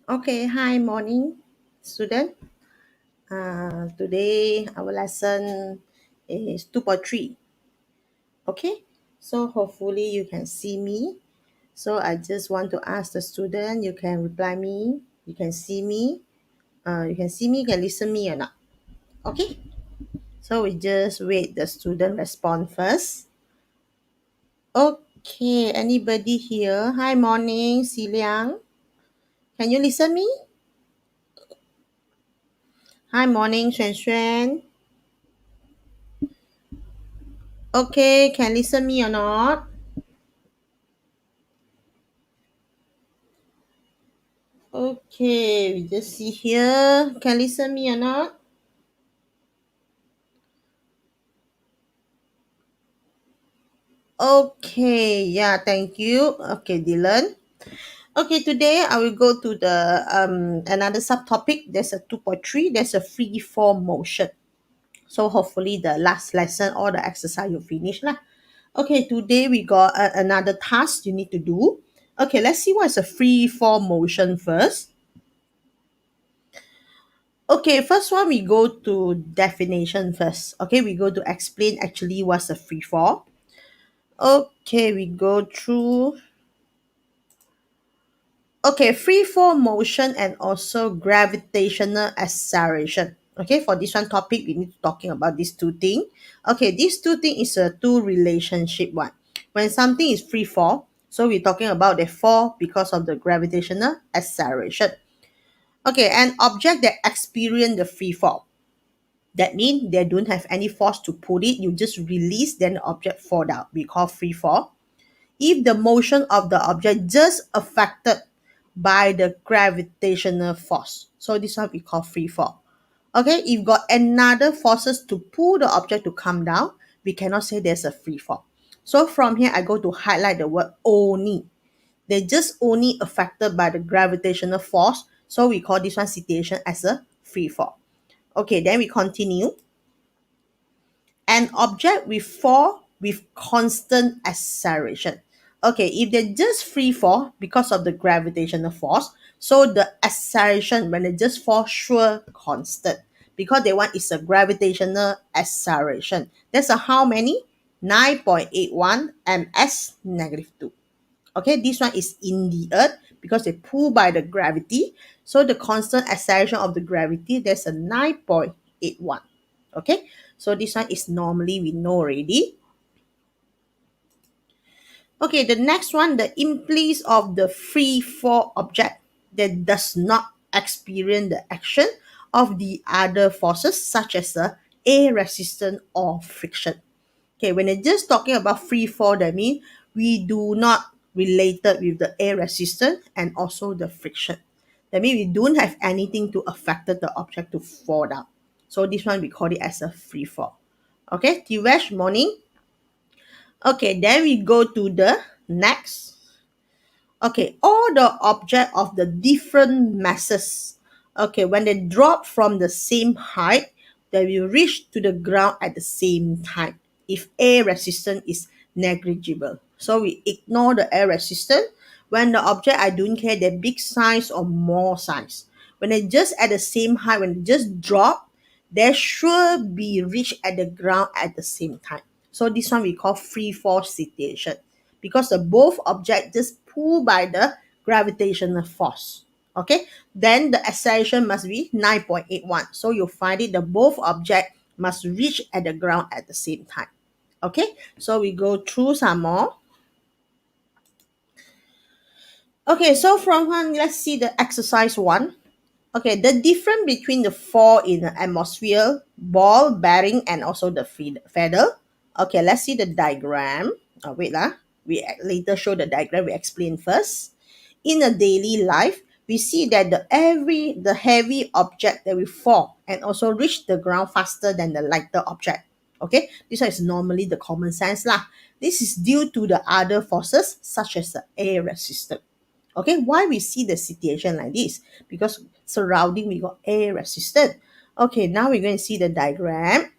Okay, hi, morning, student. Today our lesson is 2.3. Okay, so hopefully you can see me. So I just want to ask the student, you can reply me, you can see me, you can listen me or not. Okay, so we just wait the student respond first. Okay, anybody here? Hi, morning, Xiliang. Can you listen me? Hi, morning, Xuan Xuan. Okay, can listen me or not? Okay, we just see here. Can listen me or not? Okay, yeah, thank you. Okay, Dylan. Okay, today I will go to the another subtopic. There's a 2.3. There's a free form motion. So hopefully the last lesson or the exercise you finish lah. Okay, today we got another task you need to do. Okay, let's see what's a free form motion first. Okay, first one we go to definition first. Okay, we go to explain actually what's a free fall. Okay, we go through. Okay, free fall motion and also gravitational acceleration. Okay, for this one topic, we need to talking about these two things. Okay, these two things is a two relationship one. When something is free fall, so we're talking about the fall because of the gravitational acceleration. Okay, an object that experience the free fall. That means they don't have any force to pull it. You just release, then the object fall down. We call free fall. If the motion of the object just affected by the gravitational force. So this one we call free fall. Okay, if got another forces to pull the object to come down, we cannot say there's a free fall. So from here, I go to highlight the word only. They just only affected by the gravitational force. So we call this one situation as a free fall. Okay, then we continue. An object will fall with constant acceleration. Okay, if they just free fall because of the gravitational force, so the acceleration when they just fall sure constant because they want is a gravitational acceleration. That's a how many? 9.81 ms negative 2. Okay, this one is in the earth because they pull by the gravity. So the constant acceleration of the gravity, there's a 9.81. Okay, so this one is normally we know already. Okay, the next one, the in place of the free fall object that does not experience the action of the other forces such as the air resistance or friction. Okay, when they're just talking about free fall, that means we do not related with the air resistance and also the friction. That means we don't have anything to affect the object to fall down. So this one we call it as a free fall. Okay, Tivesh, morning. Okay, then we go to the next. Okay, all the object of the different masses. Okay, when they drop from the same height, they will reach to the ground at the same time if air resistance is negligible. So we ignore the air resistance. When the object, I don't care, they're big size or more size. When they just at the same height, when they just drop, they should be reached at the ground at the same time. So this one we call free fall situation because the both objects just pulled by the gravitational force. Okay, then the acceleration must be 9.81. So you find it the both object must reach at the ground at the same time. Okay, so we go through some more. Okay, so from one, let's see the exercise one. Okay, the difference between the fall in the atmosphere, ball bearing, and also the feather. Okay, let's see the diagram. Wait lah. We later show the diagram. We explain first. In a daily life, we see that the heavy object that will fall and also reach the ground faster than the lighter object. Okay, this one is normally the common sense lah. This is due to the other forces such as the air resistance. Okay, why we see the situation like this? Because surrounding we got air resistant. Okay, now we're going to see the diagram.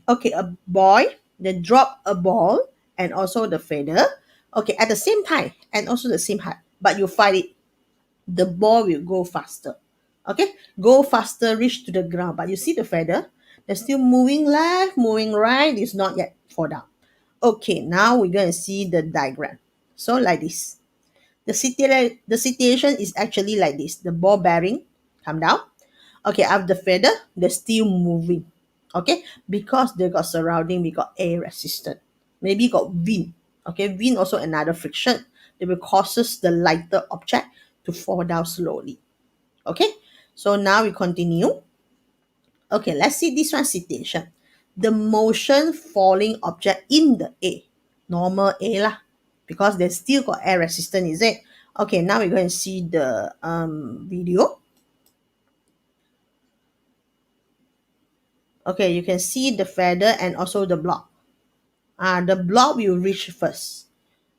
Okay, a boy, they drop a ball and also the feather. Okay, at the same time and also the same height, but you find it the ball will go faster. Okay, go faster, reach to the ground. But you see the feather, they're still moving left, moving right, it's not yet fall down. Okay, now we're going to see the diagram. So like this, the situation is actually like this. The ball bearing come down. Okay, after the feather, they're still moving. Okay, because they got surrounding, we got air resistance. Maybe got wind. Okay, wind also another friction that will causes the lighter object to fall down slowly. Okay, so now we continue. Okay, let's see this one situation. The motion falling object in the A. Normal A lah. Because they still got air resistance, is it? Okay, now we're going to see the video. Okay, you can see the feather and also the block. The block will reach first.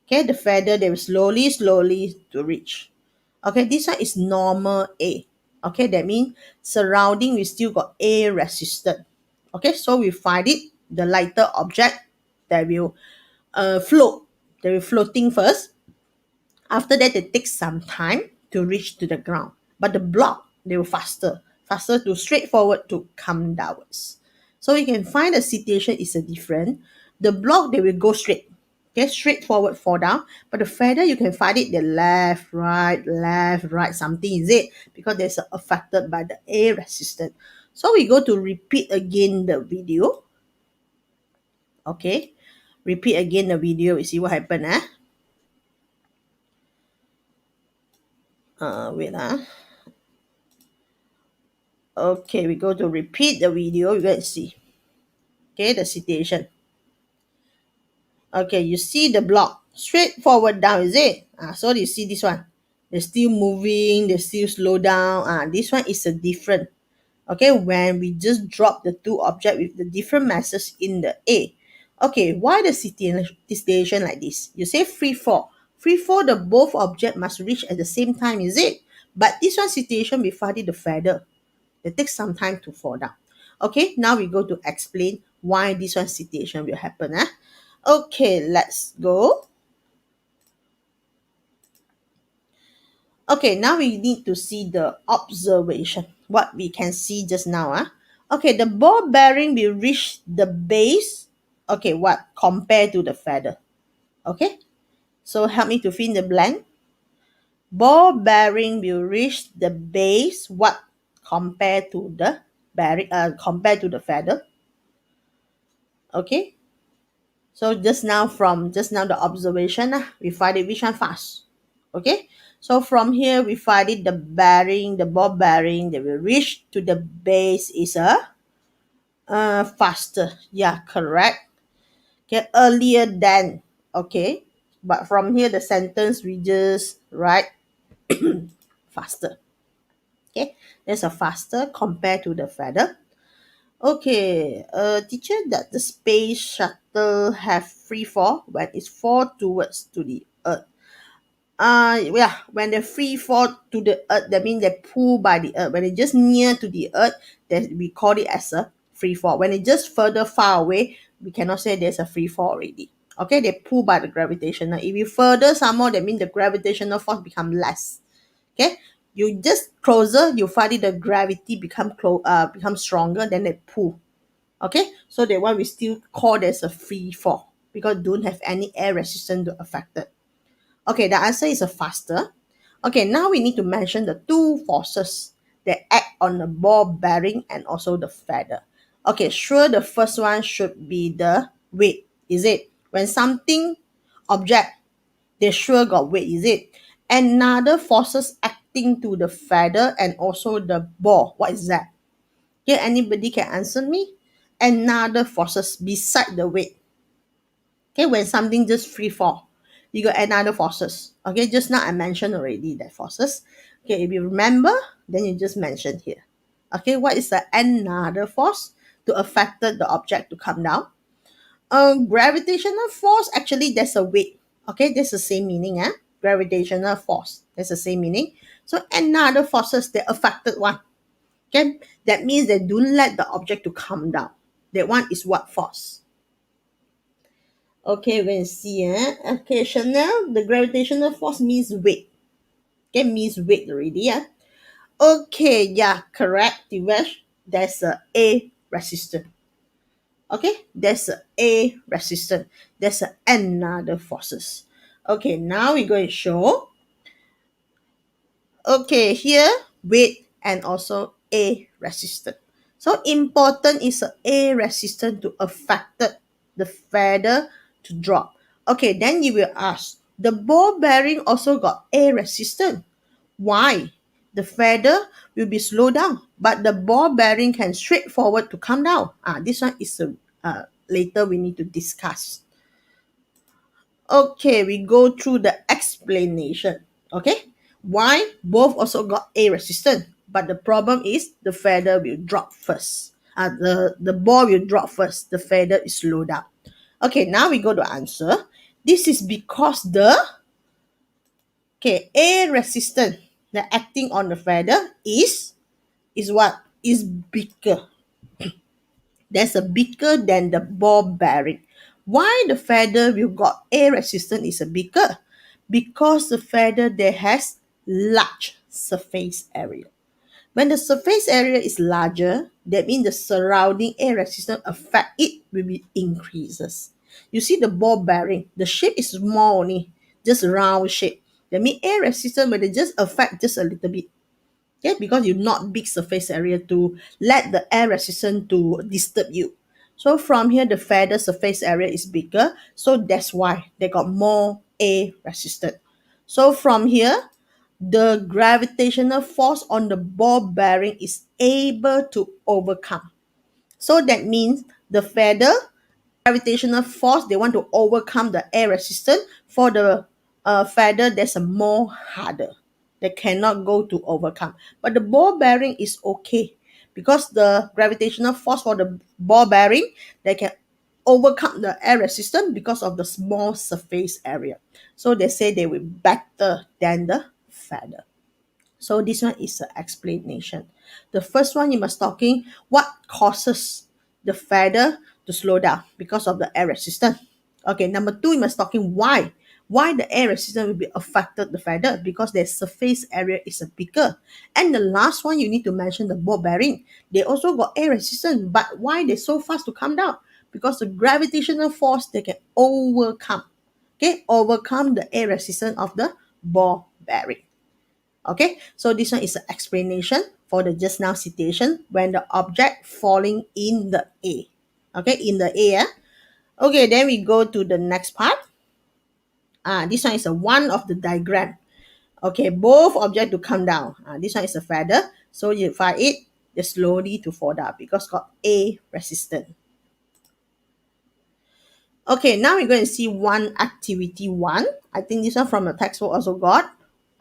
Okay, the feather they will slowly to reach. Okay, this one is normal A. Okay, that means surrounding we still got air resistance. Okay, so we find it the lighter object that will float. They will floating first. After that, it takes some time to reach to the ground. But the block, they will faster to straightforward to come downwards. So you can find the situation is a different. The block, they will go straight. Okay, straightforward fall down. But the feather, you can find it the left, right, something is it? Because there's affected by the air resistance. So we go to repeat again the video. Okay, repeat again the video. We see what happened. Wait. Okay, we go to repeat the video. You can see. Okay, the situation. Okay, you see the block straightforward down, is it? So you see this one. They're still moving. They still slow down. This one is a different. Okay, when we just drop the two object with the different masses in the A. Okay, why the situation like this? You say free fall. Free fall, the both object must reach at the same time, is it? But this one situation, we find it the feather. It takes some time to fall down. Okay, now we go to explain why this one situation will happen. Okay, let's go. Okay, now we need to see the observation. What we can see just now. Okay, the ball bearing will reach the base. Okay, what? Compared to the feather. Okay, so help me to fill in the blank. Ball bearing will reach the base. What? Compared to the bearing, compared to the feather. Okay, so just now the observation, we find it which one fast. Okay, so from here we find it the ball bearing that will reach to the base is a faster. Yeah, correct. Okay, earlier than. Okay, but from here the sentence we just write faster. Okay, there's a faster compared to the feather. Okay, teacher, that the space shuttle have free fall when it's fall towards to the earth. Yeah, when they free fall to the earth, that means they pull by the earth. When they just near to the earth, then we call it as a free fall. When it just further far away, we cannot say there's a free fall already. Okay, they pull by the gravitational. If you further some more, that means the gravitational force become less. Okay, you just closer, you find it the gravity become stronger, then they pull. Okay, so that one we still call there's a free fall because don't have any air resistance to affect it. Okay, the answer is a faster. Okay, now we need to mention the two forces that act on the ball bearing and also the feather. Okay, sure, the first one should be the weight, is it? When something object, they sure got weight, is it? Another forces acting to the feather and also the ball. What is that? Yeah, anybody can answer me? Another forces beside the weight. Okay, when something just free fall, you got another forces. Okay, just now I mentioned already that forces. Okay, if you remember, then you just mention here. Okay, what is the another force to affect the object to come down? Gravitational force, actually there's a weight. Okay, that's the same meaning. Gravitational force, that's the same meaning. So another forces that affected one. Okay, that means they don't let the object to come down. That one is what force? Okay, we're going to see. Okay, Chanel, the gravitational force means weight. Okay, means weight already, yeah. Okay, yeah, correct, Divesh. There's a resistance. Okay, there's a resistance. There's another forces. Okay, now we're going to show. Okay, here weight and also a resistance. So important is a resistance to affect the feather to drop. Okay, then you will ask, the ball bearing also got a resistance. Why? The feather will be slowed down, but the ball bearing can straight forward to come down. This one is later we need to discuss. Okay, we go through the explanation. Okay, why both also got a resistance, but the problem is the feather will drop first. The ball will drop first. The feather is slowed down. Okay, now we go to answer. This is because the a resistance that acting on the feather is what is bigger. There's a bigger than the ball bearing. Why the feather will got air resistance is a bigger? Because the feather there has large surface area. When the surface area is larger, that means the surrounding air resistance affect it will be increases. You see the ball bearing, the shape is small only, just round shape. That means air resistance will just affect just a little bit. Okay, because you not big surface area to let the air resistance to disturb you. So from here, the feather surface area is bigger, so that's why they got more air resistance. So from here, the gravitational force on the ball bearing is able to overcome. So that means the feather gravitational force they want to overcome the air resistance for the feather that's a more harder they cannot go to overcome, but the ball bearing is okay because the gravitational force for the ball bearing they can overcome the air resistance because of the small surface area, so they say they will better than the feather. So this one is an explanation. The first one you must talking what causes the feather to slow down because of the air resistance. Okay, number two you must talking why the air resistance will be affected the feather because their surface area is a bigger. And the last one you need to mention the ball bearing. They also got air resistance, but why they so fast to come down? Because the gravitational force they can overcome. Okay, overcome the air resistance of the ball bearing. Okay, so this one is an explanation for the just now situation when the object falling in the A. Okay, in the A. Okay, then we go to the next part. This one is a one of the diagram. Okay, both object to come down. This one is a feather. So you find it, they slowly to fall down because got A resistance. Okay, now we're going to see one activity one. I think this one from the textbook also got.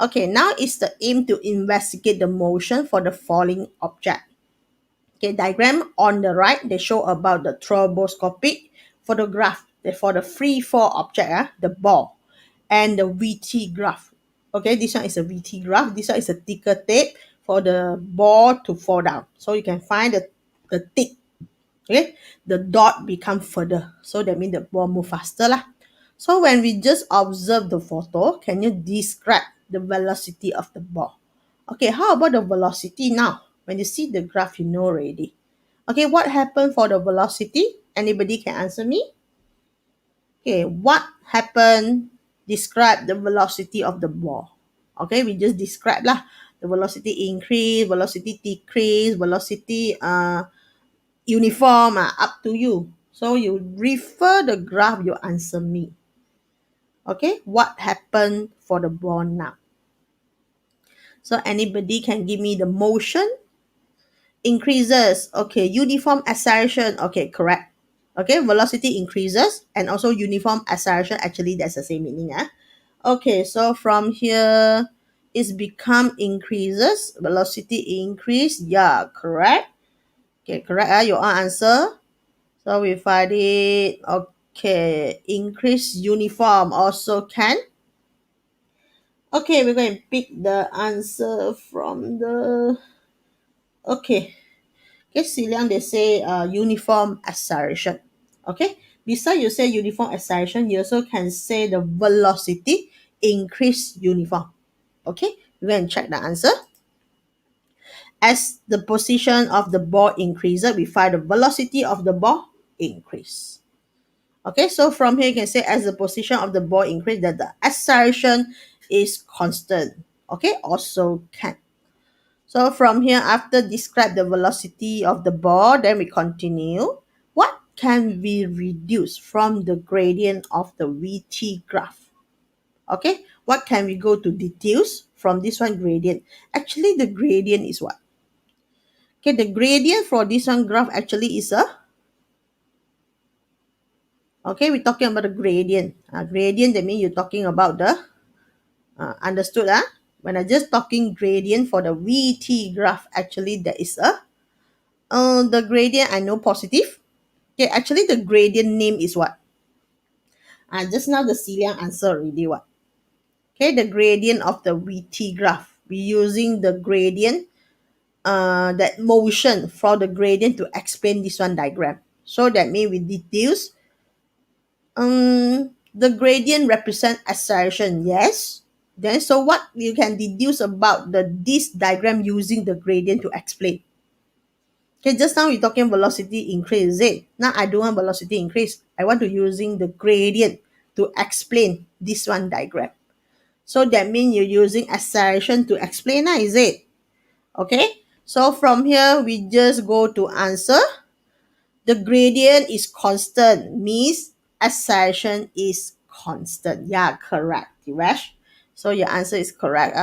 Okay, now it's the aim to investigate the motion for the falling object. Okay, diagram on the right, they show about the stroboscopic photograph for the free fall object, the ball, and the VT graph. Okay, this one is a VT graph. This one is a thicker tape for the ball to fall down. So you can find the thick, okay, the dot become further. So that means the ball move faster lah. So when we just observe the photo, can you describe the velocity of the ball? Okay, how about the velocity now? When you see the graph, you know already. Okay, what happened for the velocity? Anybody can answer me? Okay, what happened? Describe the velocity of the ball. Okay, we just describe lah. The velocity increase, velocity decrease, velocity uniform, up to you. So you refer the graph, you answer me. Okay, what happened for the ball now? So anybody can give me the motion increases. Okay, uniform acceleration. Okay, correct. Okay, velocity increases and also uniform acceleration. Actually, that's the same meaning. Okay, so from here, it's become increases. Velocity increase. Yeah, correct. Okay, correct. Your answer. So we find it. Okay, increase uniform also can. Okay, we're going to pick the answer from the. Okay, okay, Siliang, they say uniform acceleration. Okay, besides you say uniform acceleration, you also can say the velocity increase uniform. Okay, We go and check the answer. As the position of the ball increases, we find the velocity of the ball increase. Okay, so from here you can say as the position of the ball increase, that the acceleration is constant. Okay, also can. So from here, after describe the velocity of the ball, then we continue. What can we reduce from the gradient of the VT graph? Okay, what can we go to deduce from this one gradient? Actually, the gradient is what? Okay, the gradient for this one graph actually is a, okay, we're talking about the gradient. Gradient, that means you're talking about the, understood, when I just talking gradient for the VT graph, actually there is a, the gradient I know positive. Okay, actually the gradient name is what? Just now the Celia answer already what? Okay, the gradient of the VT graph. We're using the gradient, that motion for the gradient to explain this one diagram. So that means we deduce, the gradient represent acceleration, yes. Then so what you can deduce about the this diagram using the gradient to explain? Okay, just now we're talking velocity increase, is it? Now I don't want velocity increase. I want to using the gradient to explain this one diagram. So that means you're using acceleration to explain, is it? Okay. So from here, we just go to answer. The gradient is constant, means acceleration is constant. Yeah, correct, Divesh. So your answer is correct.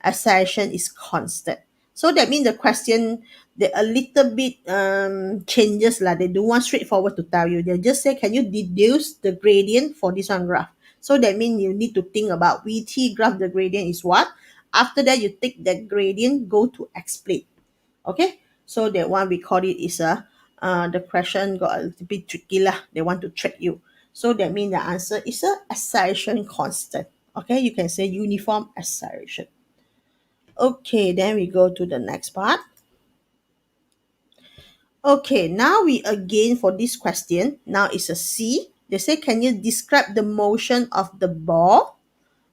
Acceleration is constant. So that means the question, they a little bit changes lah. They don't want straightforward to tell you. They just say, can you deduce the gradient for this one graph? So that means you need to think about VT graph, the gradient is what? After that, you take that gradient, go to explain. Okay, so that one we call it is a, the question got a little bit tricky lah. They want to trick you. So that means the answer is a acceleration constant. Okay, you can say uniform acceleration. Okay, then we go to the next part. Okay, now we again for this question. Now it's a C. They say, can you describe the motion of the ball?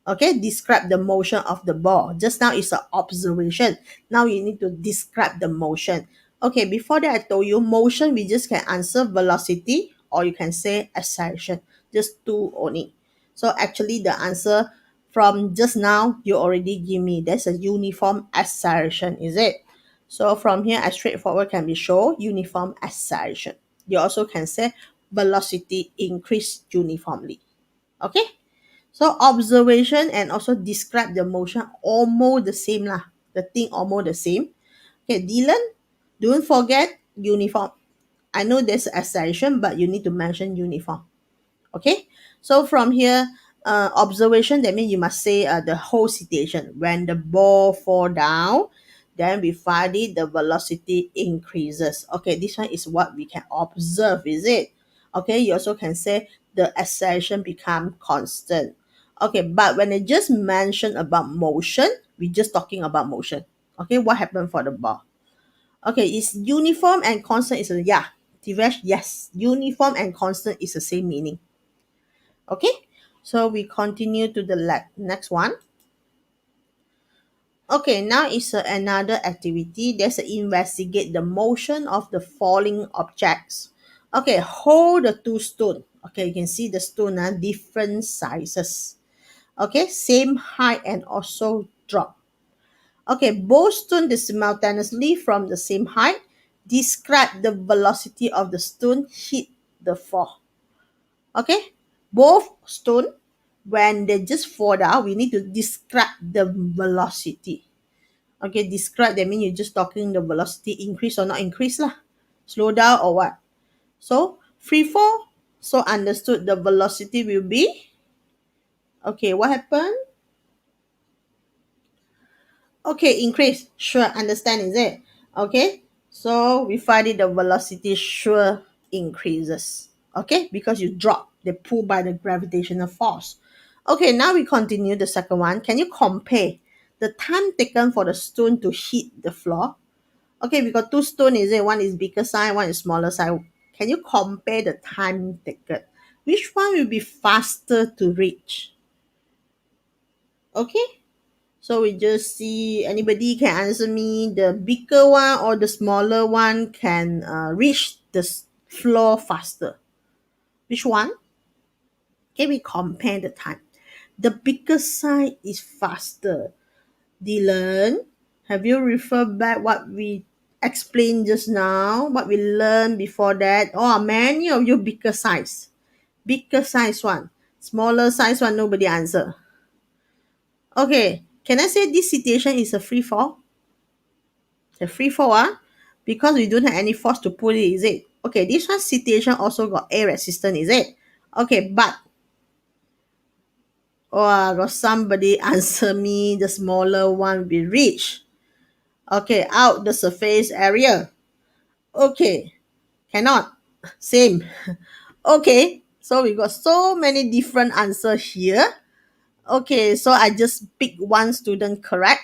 Okay, describe the motion of the ball. Just now it's an observation. Now you need to describe the motion. Okay, before that I told you motion, we just can answer velocity or you can say acceleration. Just two only. So actually the answer from just now, you already give me. That's a uniform acceleration, is it? So from here, I straightforward can be show uniform acceleration. You also can say velocity increase uniformly. Okay? So observation and also describe the motion almost the same lah. The thing almost the same. Okay, Dylan, don't forget uniform. I know there's acceleration, but you need to mention uniform. Okay, so from here, observation, that means you must say the whole situation. When the ball fall down, then we find it the velocity increases. Okay, this one is what we can observe, is it? Okay, you also can say the acceleration become constant. Okay, but when I just mention about motion, we just talking about motion. Okay, what happened for the ball? Okay, is uniform and constant is a, yeah. Divesh, yes, uniform and constant is the same meaning. Okay, so we continue to the next one. Okay, now is another activity. There's a investigate the motion of the falling objects. Okay, hold the two stone. Okay, you can see the stone are different sizes. Okay, same height and also drop. Okay, both stone is simultaneously from the same height. Describe the velocity of the stone hit the floor. Okay, both stone, when they just fall down, we need to describe the velocity. Okay, describe, that means you're just talking the velocity increase or not increase lah, slow down or what. So free fall, so understood the velocity will be, okay, what happened? Okay, increase, sure, understand, is it? Okay, so we find it the velocity sure increases. Okay, because you drop, they pull by the gravitational force. Okay, now we continue the second one. Can you compare the time taken for the stone to hit the floor? Okay, we got two stone, is it? One is bigger size, one is smaller size. Can you compare the time taken? Which one will be faster to reach? Okay, So we just see anybody can answer me. The bigger one or the smaller one can reach the floor faster. Which one? Can we compare the time? The bigger side is faster. Dylan, have you referred back what we explained just now? What we learned before that? Oh, many of you bigger size. Bigger size one. Smaller size one, nobody answer. Okay, can I say this situation is a free fall? The free fall, because we don't have any force to pull it, is it? Okay, this one situation also got air resistance, is it? Okay, but got somebody answer me the smaller one will reach. Okay, out the surface area. Okay, cannot. Same. Okay, so we got so many different answers here. Okay, so I just pick one student correct.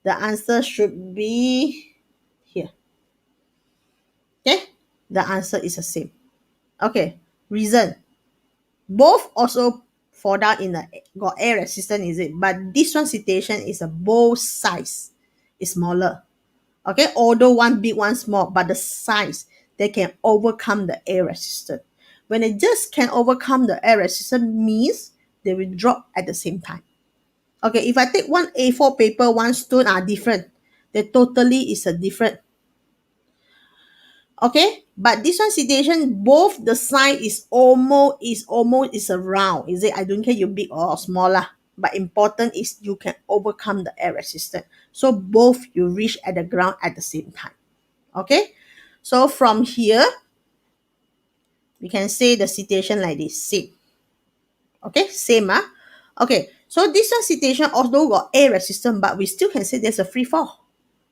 The answer should be here. Okay, the answer is the same. Okay, reason. Both also fall down in the got air resistance, is it? But this one situation is a both size is smaller. Okay, although one big, one small, but the size they can overcome the air resistance. When they just can overcome the air resistance means they will drop at the same time. Okay, if I take one A4 paper, one stone are different. They totally is a different. Okay, but this one situation, both the size is almost is around. Is it? I don't care you big or smaller, but important is you can overcome the air resistance. So both you reach at the ground at the same time. Okay, so from here we can say the situation like this. Same. Okay, same. Okay, so this one situation although got air resistance, but we still can say there's a free fall.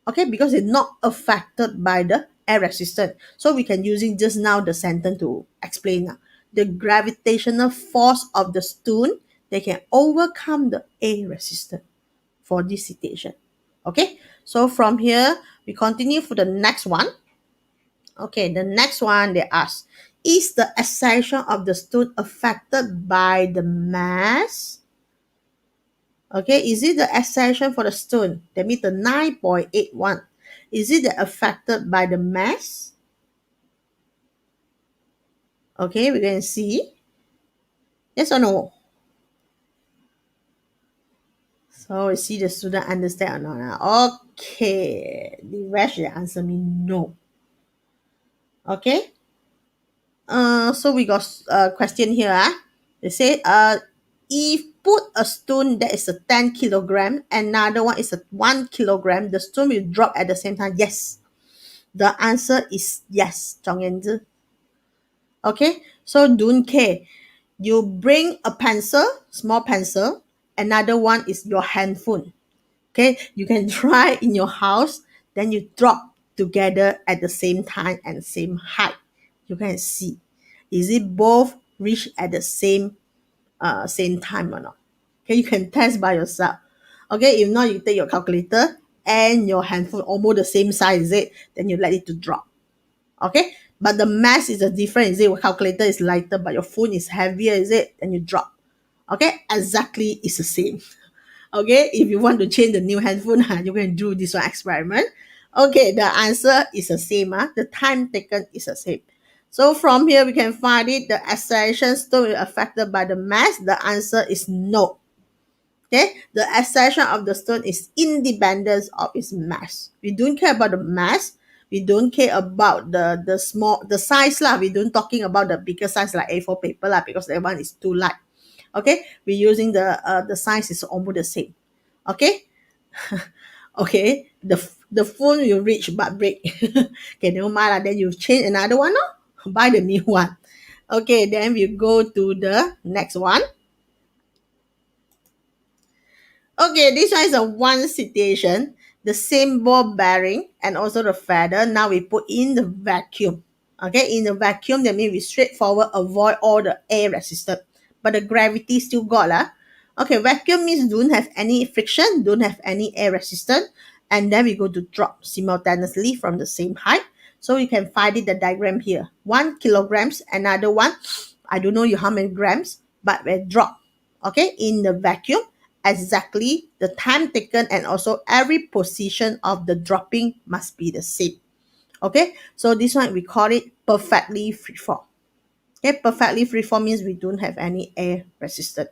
Okay, because it's not affected by the air resistance. So we can using just now the sentence to explain the gravitational force of the stone, they can overcome the air resistance for this situation. Okay, so from here we continue for the next one. Okay, the next one they ask, is the assertion of the stone affected by the mass? Okay, is it the assertion for the stone? That means the 9.81. Is it affected by the mass? Okay, we can see. Yes or no? So we see the student understand or not. Okay, the rest should answer me no. Okay. So we got a question here. They say if put a stone that is a 10 kilogram, another one is a 1 kilogram, the stone will drop at the same time. Yes. The answer is yes. 总言之. Okay, so don't care. You bring a pencil, small pencil, another one is your handphone. Okay, you can try in your house, then you drop together at the same time and same height. You can see, is it both reach at the same time or not? Okay, you can test by yourself. Okay, if not, you take your calculator and your handphone almost the same size, is it? Then you let it to drop. Okay, but the mass is a different, is it? Your calculator is lighter but your phone is heavier, is it? Then you drop. Okay, exactly it's the same. Okay, if you want to change the new handphone, you can do this one experiment. Okay, the answer is the same. The time taken is the same. So from here we can find it, the acceleration still is affected by the mass. The answer is no. Okay, the assertion of the stone is independent of its mass. We don't care about the mass. We don't care about the size lah. We don't talking about the bigger size like A4 paper lah, because that one is too light. Okay, we're using the size is almost the same. Okay. Okay, the phone will reach but break. Okay, never mind lah. Then you change another one, no? Buy the new one. Okay, then we go to the next one. Okay, this one is a one situation. The same ball bearing and also the feather. Now we put in the vacuum. Okay, in the vacuum, that means we straightforward avoid all the air resistance. But the gravity still got lah. Okay, vacuum means don't have any friction, don't have any air resistance. And then we go to drop simultaneously from the same height. So you can find it the diagram here. 1 kilograms, another one. I don't know you how many grams, but we drop. Okay, in the vacuum exactly the time taken, and also every position of the dropping must be the same. Okay, so this one we call it perfectly freeform. Okay, perfectly freeform means we don't have any air resistance.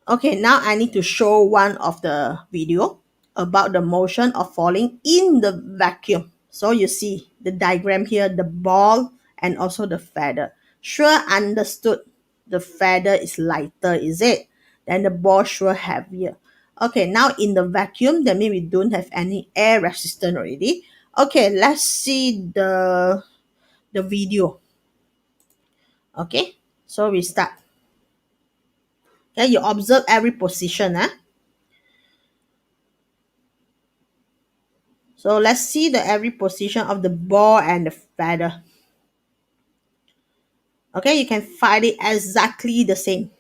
Okay, now I need to show one of the video about the motion of falling in the vacuum. So you see the diagram here, the ball and also the feather. Sure understood the feather is lighter, is it? Then the ball sure heavier. Okay, now in the vacuum, that means we don't have any air resistance already. Okay, let's see the video. Okay, so we start. Okay, you observe every position. So let's see the every position of the ball and the feather. Okay, you can find it exactly the same.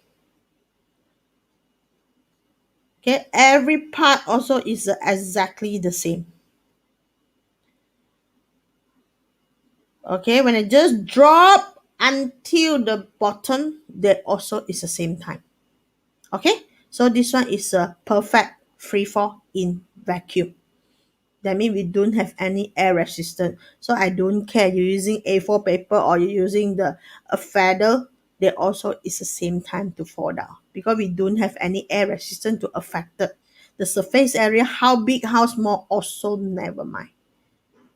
Okay, every part also is exactly the same. Okay, when it just drop until the bottom, that also is the same time. Okay, so this one is a perfect free fall in vacuum. That means we don't have any air resistance. So I don't care you're using A4 paper or you're using the a feather, they also is the same time to fall down because we don't have any air resistance to affect it. The surface area, how big, how small, also never mind.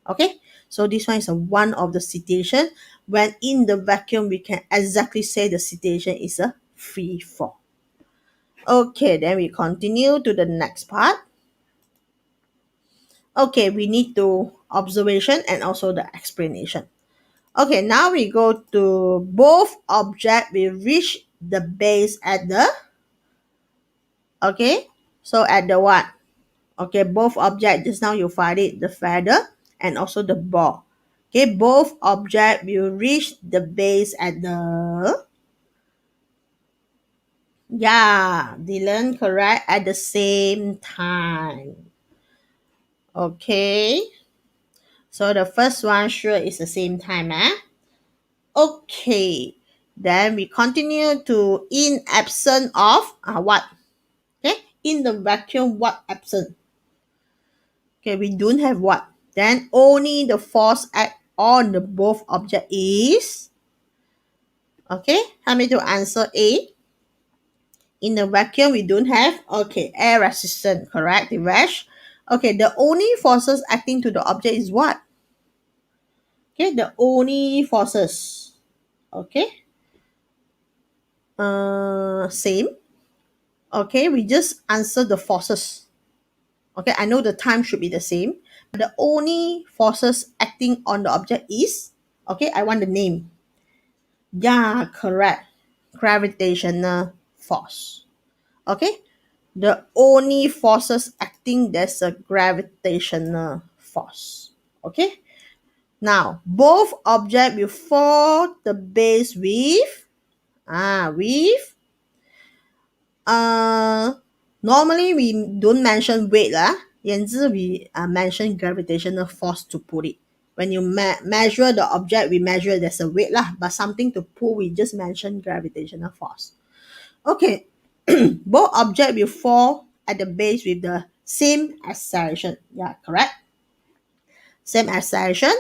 Okay, so this one is a one of the situation when in the vacuum we can exactly say the situation is a free fall. Okay, then we continue to the next part. Okay, we need to observation and also the explanation. Okay, now we go to both object we reach the base at the, okay, so at the what? Okay, both object just now you find it, the feather and also the ball. Okay, both object will reach the base at the, yeah, Dylan, correct, at the same time. Okay, so the first one sure is the same time, eh? Okay, then we continue to in absence of what? Okay, in the vacuum, what absent? Okay, we don't have what? Then only the force act on the both object is, okay, help me to answer A. In the vacuum, we don't have, okay, air resistance, correct, Divesh? Okay, the only forces acting to the object is what? Okay, the only forces. Okay, same. Okay, we just answer the forces. Okay, I know the time should be the same. The only forces acting on the object is, okay, I want the name. Yeah, correct. Gravitational force. Okay, the only forces acting, there's a gravitational force. Okay, now both object will fall the base with Uh, normally we don't mention weight lah. 言之 we mention gravitational force to pull it. When you measure the object, we measure there's a weight lah. But something to pull, we just mention gravitational force. Okay, both object will fall at the base with the same acceleration. Yeah, correct. Same acceleration.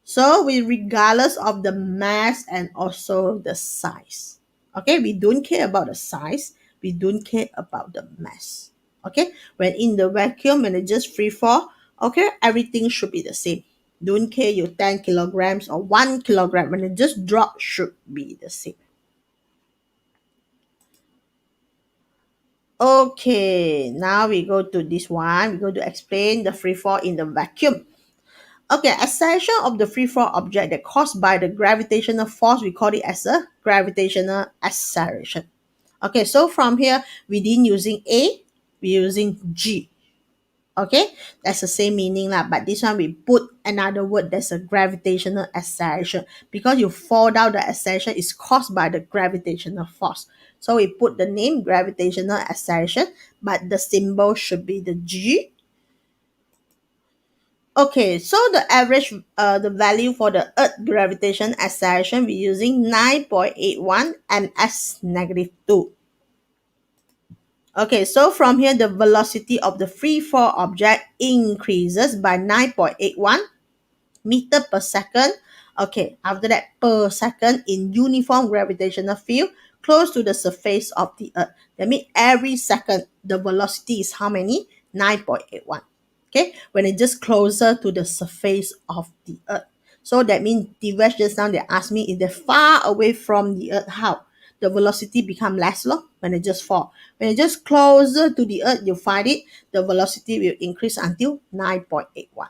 So we regardless of the mass and also the size. Okay, we don't care about the size, we don't care about the mass. Okay, when in the vacuum, when it just free fall, okay, everything should be the same. Don't care you 10 kilograms or 1 kilogram, when it just drop should be the same. Okay, now we go to this one. We're going to explain the free fall in the vacuum. Okay, acceleration of the free fall object that caused by the gravitational force, we call it as a gravitational acceleration. Okay, so from here, we didn't using A, we're using G. Okay, that's the same meaning lah, but this one we put another word that's a gravitational acceleration because you fall down, the acceleration is caused by the gravitational force. So we put the name gravitational acceleration, but the symbol should be the G. Okay, so the average, the value for the Earth gravitation acceleration, we're using 9.81 ms negative 2. Okay, so from here, the velocity of the free fall object increases by 9.81 meter per second. Okay, after that, per second in uniform gravitational field close to the surface of the Earth. That means every second, the velocity is how many? 9.81. Okay, when it just closer to the surface of the Earth. So that means the rest just now they asked me if they're far away from the Earth, how? The velocity become less low when it just fall. When it just closer to the Earth, you find it, the velocity will increase until 9.81.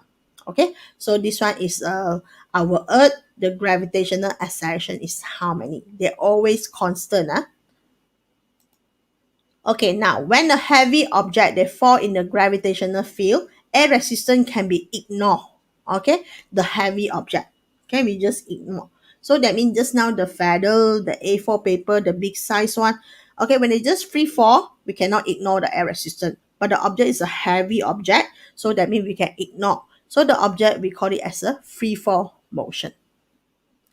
Okay, so this one is our Earth. The gravitational acceleration is how many? They're always constant. Okay, now when a heavy object they fall in the gravitational field, air resistance can be ignored. Okay, the heavy object. Okay, we just ignore. So that means just now the feather, the A4 paper, the big size one. Okay, when it just free fall, we cannot ignore the air resistance. But the object is a heavy object, so that means we can ignore. So the object we call it as a free fall motion.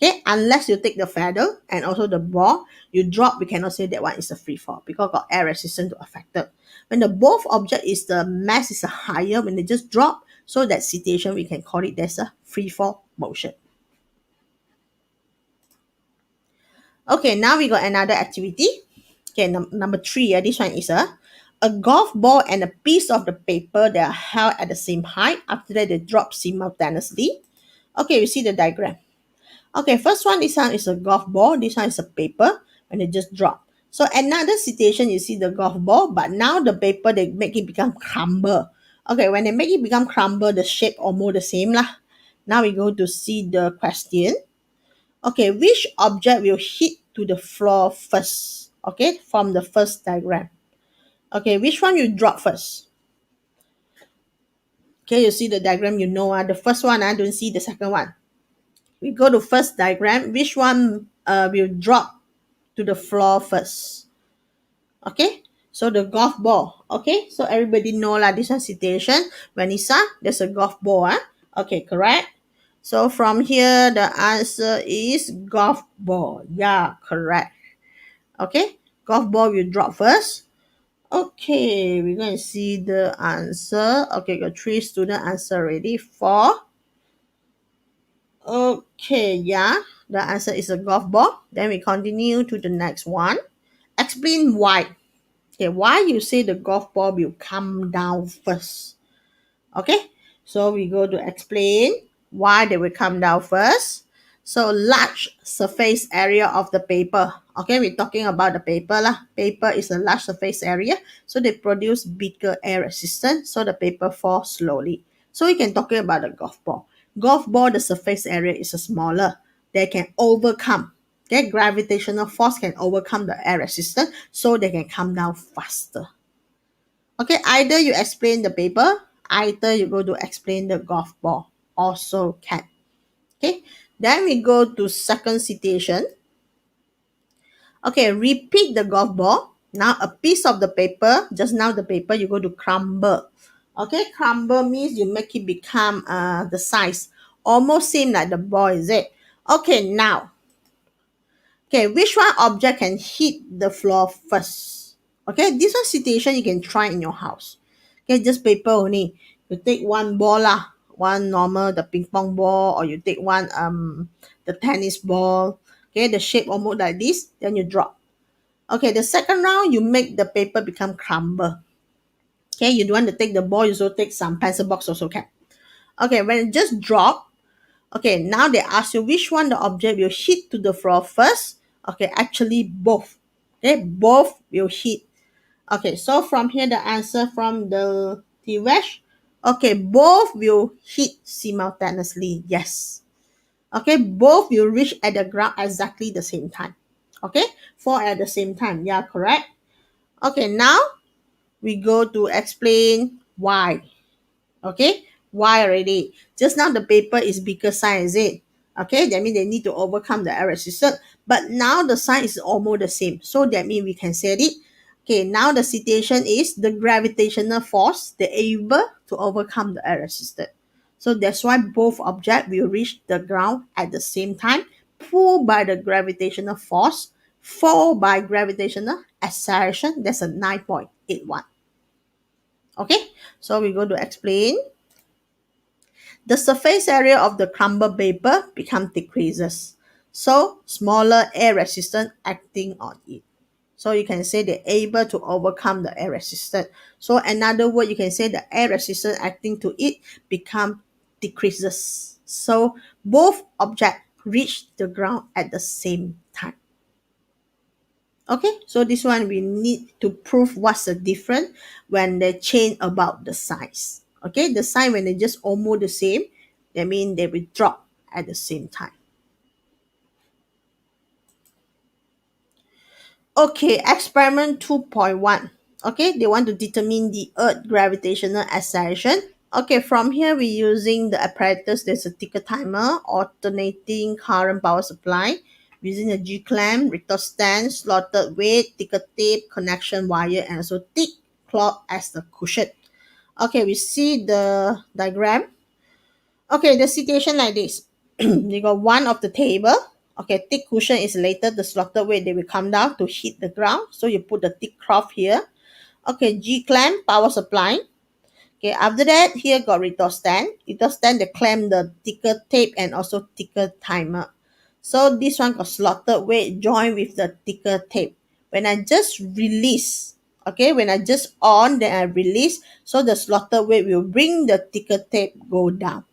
Okay, unless you take the feather and also the ball, you drop, we cannot say that one is a free fall because got air resistance to affect it. When the both object is the mass is higher, when they just drop, so that situation we can call it as a free fall motion. Okay, now we got another activity. Okay, number three, this one is a golf ball and a piece of the paper that are held at the same height. After that, they drop simultaneously. Okay, you see the diagram. Okay, first one, this one is a golf ball. This one is a paper and it just drop. So another situation, you see the golf ball, but now the paper, they make it become crumble. Okay, when they make it become crumble, the shape almost the same lah. Now we go to see the question. Okay, which object will hit to the floor first? Okay, from the first diagram. Okay, which one you drop first? Okay, you see the diagram, you know, the first one, I don't see the second one. We go to first diagram, which one will drop to the floor first? Okay, so the golf ball. Okay, so everybody know lah, this one situation. When it's there's a golf ball. Okay, correct. So from here, the answer is golf ball. Yeah, correct. Okay, golf ball will drop first. Okay, we're going to see the answer. Okay, got three student answer already. Four. Okay, yeah, the answer is a golf ball. Then we continue to the next one. Explain why. Okay, why you say the golf ball will come down first? Okay, so we go to explain why they will come down first. So large surface area of the paper. Okay, we're talking about the paper lah. Paper is a large surface area, so they produce bigger air resistance, so the paper falls slowly. So we can talk about the golf ball. Golf ball, the surface area is smaller. They can overcome. Their gravitational force can overcome the air resistance, so they can come down faster. Okay, either you explain the paper, either you go to explain the golf ball. Also can. Okay, then we go to second situation. Okay, repeat the golf ball. Now a piece of the paper, just now the paper, you go to crumble. Okay, crumble means you make it become the size. Almost same like the ball, is it? Okay, now. Okay, which one object can hit the floor first? Okay, this one situation you can try in your house. Okay, just paper only. You take one ball lah, one normal the ping pong ball, or you take one the tennis ball. Okay, the shape almost like this, then you drop. Okay, the second round you make the paper become crumble. Okay, you don't want to take the ball, you also take some pencil box also can. Okay, when it just drop, okay, now they ask you which one the object will hit to the floor first. Okay, actually both. Okay, both will hit. Okay, so from here the answer from the T-Wash. Okay, both will hit simultaneously. Yes. Okay, both will reach at the ground exactly the same time. Okay, fall at the same time. Yeah, correct. Okay, now we go to explain why. Okay, why already? Just now the paper is bigger size, is it? Okay, that means they need to overcome the air resistance. But now the size is almost the same. So that means we can say it. Okay, now the situation is the gravitational force, they're able to overcome the air resistance. So that's why both objects will reach the ground at the same time, pulled by the gravitational force, fall by gravitational acceleration. That's a 9.81. 0.81. Okay, so we're going to explain. The surface area of the crumbled paper become decreases. So smaller air resistance acting on it. So you can say they're able to overcome the air resistance. So another word you can say the air resistance acting to it become decreases. So both objects reach the ground at the same time. Okay, so this one we need to prove what's the difference when they change about the size. Okay, the sign when they just almost the same, that means they will drop at the same time. Okay, experiment 2.1. Okay, they want to determine the Earth gravitational acceleration. Okay, from here we're using the apparatus. There's a ticker timer, alternating current power supply, using a G clamp, rheostat, slotted weight, ticker tape, connection wire, and also thick cloth as the cushion. Okay, we see the diagram. Okay, the situation like this. You got one of the table. Okay, thick cushion is later the slotted weight. They will come down to hit the ground. So you put the thick cloth here. Okay, G clamp, power supply. Okay, after that, here got rheostat. Rheostat, they clamp the ticker tape and also ticker timer. So this one got slotted weight joined with the ticker tape. When I just release, okay, when I just on, then I release, so the slotted weight will bring the ticker tape go down.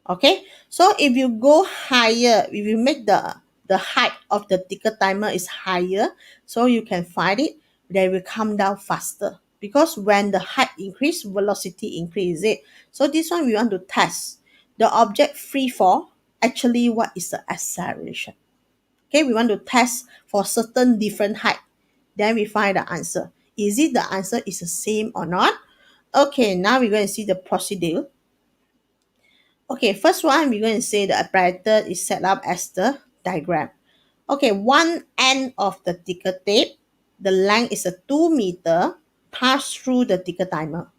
Okay, so if you go higher, if you make the height of the ticker timer is higher, so you can find it, they will come down faster, because when the height increase, velocity increase it. So this one we want to test the object free fall, actually what is the acceleration. Okay, we want to test for certain different height, then we find the answer. Is it the answer is the same or not? Okay, now we're going to see the procedure. Okay, first one, we're going to say the apparatus is set up as the diagram. Okay, one end of the ticker tape, the length is a 2 meter, pass through the ticker timer.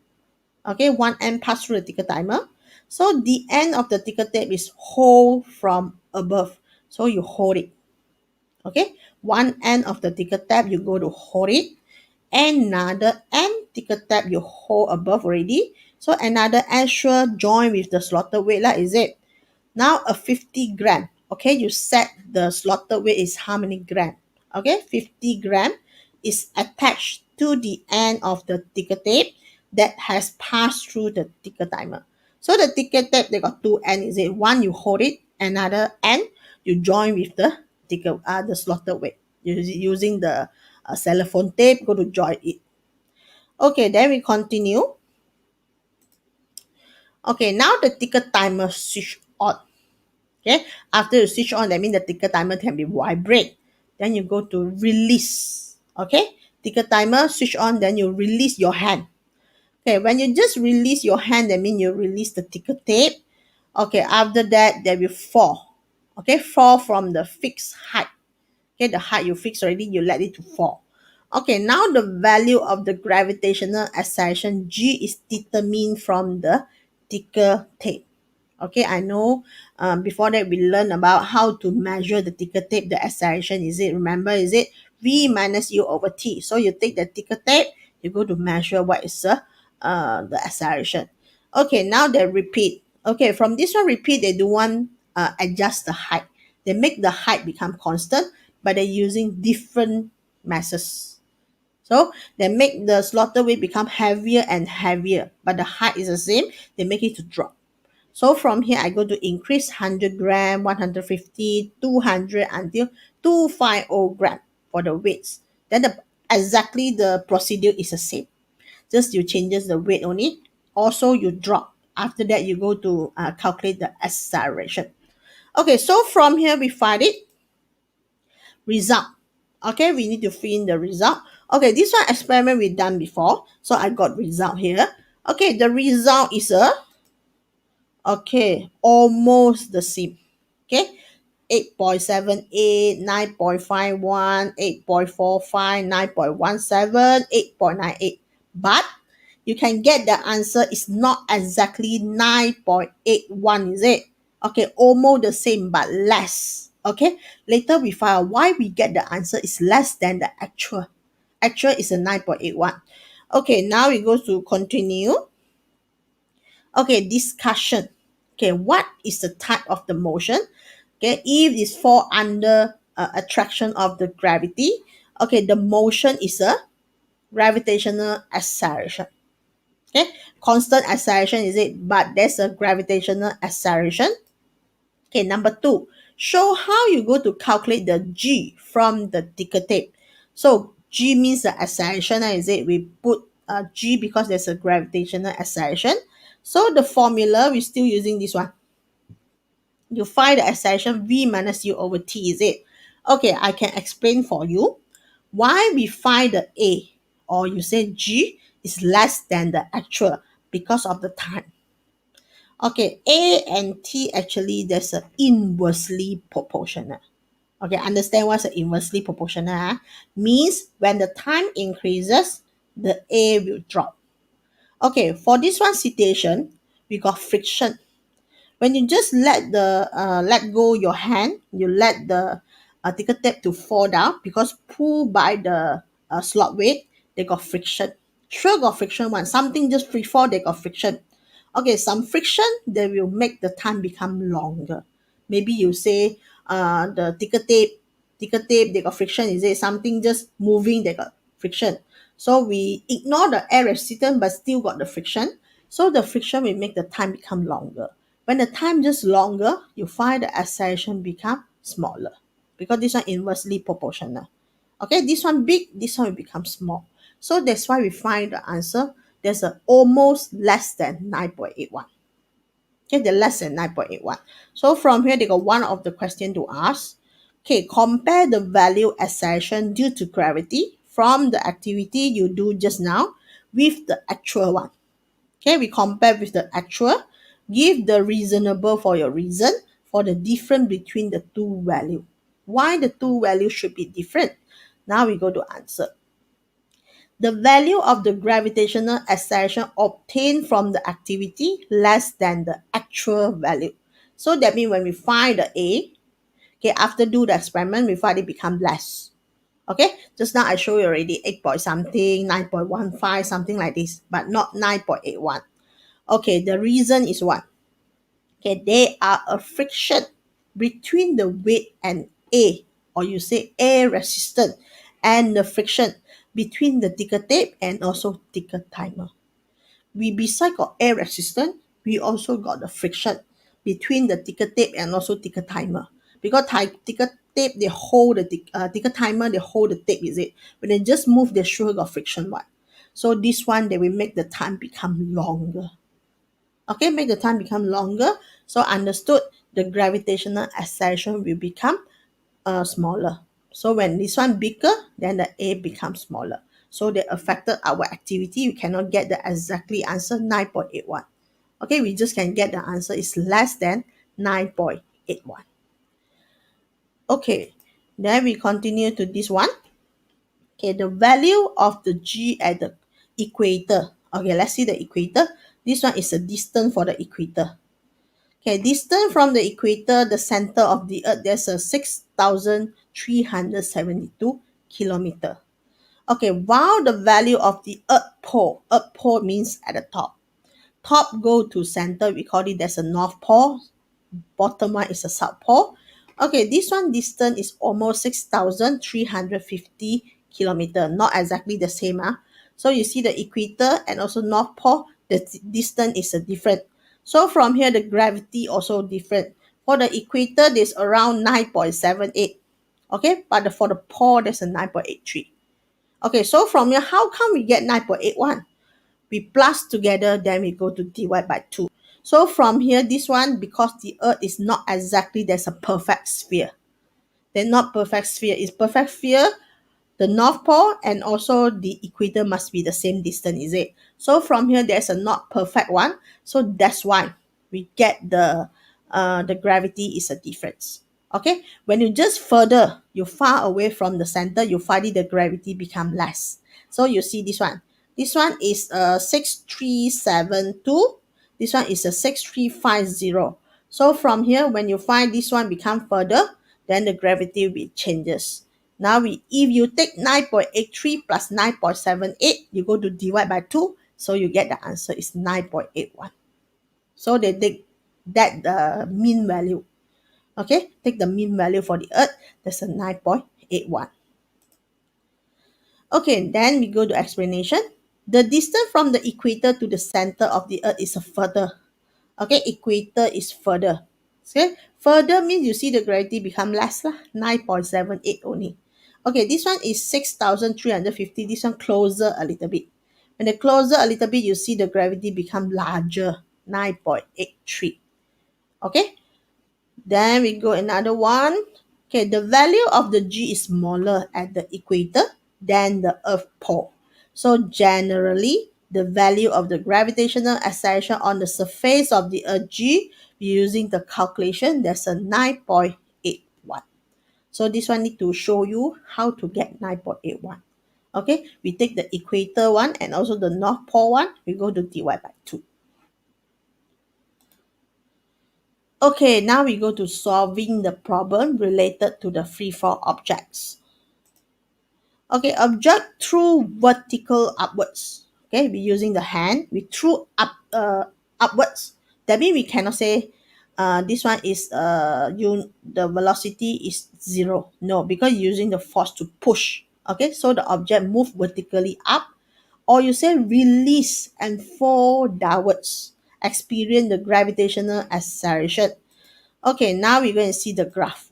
Okay, one end pass through the ticker timer. So the end of the ticker tape is hold from above. So you hold it. Okay, one end of the ticker tape, you go to hold it. Another end ticker tape you hold above already. So another end sure join with the slotted weight, like is it? Now a 50 gram. Okay, you set the slotted weight is how many gram? Okay, 50 gram is attached to the end of the ticker tape that has passed through the ticker timer. So the ticker tape, they got two ends. Is it one you hold it, another end you join with the slotted weight. Using the cellophane tape, go to join it. Okay, then we continue. Okay, now the ticker timer switch on. Okay, after you switch on, that means the ticker timer can be vibrate. Then you go to release. Okay, ticker timer switch on, then you release your hand. Okay, when you just release your hand, that means you release the ticker tape. Okay, after that, they will fall. Okay, fall from the fixed height. Okay, the height you fix already, you let it to fall. Okay, now the value of the gravitational acceleration G is determined from the ticker tape. Okay, I know before that we learned about how to measure the ticker tape, the acceleration. Is it, remember, is it V minus U over T? So you take the ticker tape, you go to measure what is the acceleration. Okay, now they repeat. Okay, from this one repeat, they do one adjust the height. They make the height become constant, but they're using different methods. So they make the slaughter weight become heavier and heavier, but the height is the same. They make it to drop. So from here, I go to increase 100 gram, 150, 200 until 250 gram for the weights. Then exactly the procedure is the same. Just you changes the weight only. Also, you drop. After that, you go to calculate the acceleration. Okay, so from here, we find it. Result. Okay, we need to fill in the result. Okay, this one experiment we done before. So I got result here. Okay, the result is almost the same. Okay, 8.78, 9.51, 8.45, 9.17, 8.98. But you can get the answer is not exactly 9.81, is it? Okay, almost the same but less. Okay, later we find out why we get the answer is less than the actual. Actual is a 9.81. Okay, now we go to continue. Okay, discussion. Okay, what is the type of the motion? Okay, if this fall under attraction of the gravity, okay, the motion is a gravitational acceleration. Okay, constant acceleration is it, but there's a gravitational acceleration. Okay, number two, show how you go to calculate the G from the ticker tape. So G means the acceleration, is it? We put G because there's a gravitational acceleration. So the formula, we're still using this one. You find the acceleration V minus U over T, is it? Okay, I can explain for you why we find the A, or you say G, is less than the actual because of the time. Okay, A and T actually there's a inversely proportional. Okay, understand what's a inversely proportional? Means when the time increases, the A will drop. Okay, for this one situation, we got friction. When you just let go your hand, you let the ticker tape to fall down because pulled by the slot weight, they got friction. Sure got friction one. Something just free fall, they got friction. Okay, some friction, they will make the time become longer. Maybe you say the ticker tape, they got friction, is it? Something just moving, they got friction. So we ignore the air resistance but still got the friction. So the friction will make the time become longer. When the time just longer, you find the acceleration become smaller because this one inversely proportional. Okay, this one big, this one will become small. So that's why we find the answer. There's a almost less than 9.81. Okay, the less than 9.81. So from here, they got one of the question to ask. Okay, compare the value acceleration due to gravity from the activity you do just now with the actual one. Okay, we compare with the actual. Give the reasonable for your reason for the difference between the two value. Why the two values should be different? Now we go to answer. The value of the gravitational acceleration obtained from the activity less than the actual value. So that means when we find the A, okay, after do the experiment, we find it become less. Okay, just now I show you already 8 point something, 9.15, something like this, but not 9.81. Okay, the reason is what? Okay, they are a friction between the weight and A, or you say air resistance, and the friction between the ticker tape and also ticker timer. We beside got air resistance, we also got the friction between the ticker tape and also ticker timer. Because ticker tape they hold the ticker timer, they hold the tape, is it? When they just move, they sure got friction one. So this one they will make the time become longer. Okay, make the time become longer. So understood, the gravitational acceleration will become smaller. So when this one bigger, then the A becomes smaller. So they affected our activity. We cannot get the exactly answer 9.81. Okay, we just can get the answer is less than 9.81. Okay, then we continue to this one. Okay, the value of the G at the equator. Okay, let's see the equator. This one is a distance for the equator. Okay, distance from the equator, the center of the earth, there's a 6,372 kilometer. Okay, while the value of the earth pole means at the top go to center, we call it there's a north pole, bottom one is a south pole. Okay, this one distance is almost 6,350 kilometer, not exactly the same. So you see the equator and also north pole, the distance is a different. So from here, the gravity also different. For the equator, there's around 9.78. Okay, but for the pole, there's a 9.83. Okay, so from here, how come we get 9.81? We plus together, then we go to divide by 2. So from here, this one, because the earth is not exactly, there's a perfect sphere. They're not perfect sphere. It's perfect sphere, the North Pole and also the equator must be the same distance, is it? So from here, there's a not perfect one. So that's why we get the gravity is a difference. Okay, when you just further, you far away from the center, you find it the gravity become less. So you see this one. This one is 6,372. This one is a 6,350. So from here, when you find this one become further, then the gravity will changes. Now if you take 9.83 plus 9.78, you go to divide by 2, so you get the answer is 9.81. So they take that the mean value. Okay, take the mean value for the Earth. That's a 9.81. Okay, then we go to explanation. The distance from the equator to the center of the Earth is a further. Okay, equator is further. Okay, further means you see the gravity become less lah, 9.78 only. Okay, this one is 6,350. This one closer a little bit. When they closer a little bit, you see the gravity become larger, 9.83. Okay, then we go another one. Okay, the value of the G is smaller at the equator than the Earth pole. So generally, the value of the gravitational acceleration on the surface of the Earth G using the calculation, there's a 9.81. So this one need to show you how to get 9.81. Okay, we take the equator one and also the North Pole one, we go to divide by 2. Okay, now we go to solving the problem related to the free fall objects. Okay, object threw vertical upwards. Okay, we using the hand, we threw upwards. That means we cannot say this one is the velocity is 0. No, because using the force to push. Okay, so the object move vertically up, or you say release and fall downwards. Experience the gravitational acceleration. Okay, now we're going to see the graph.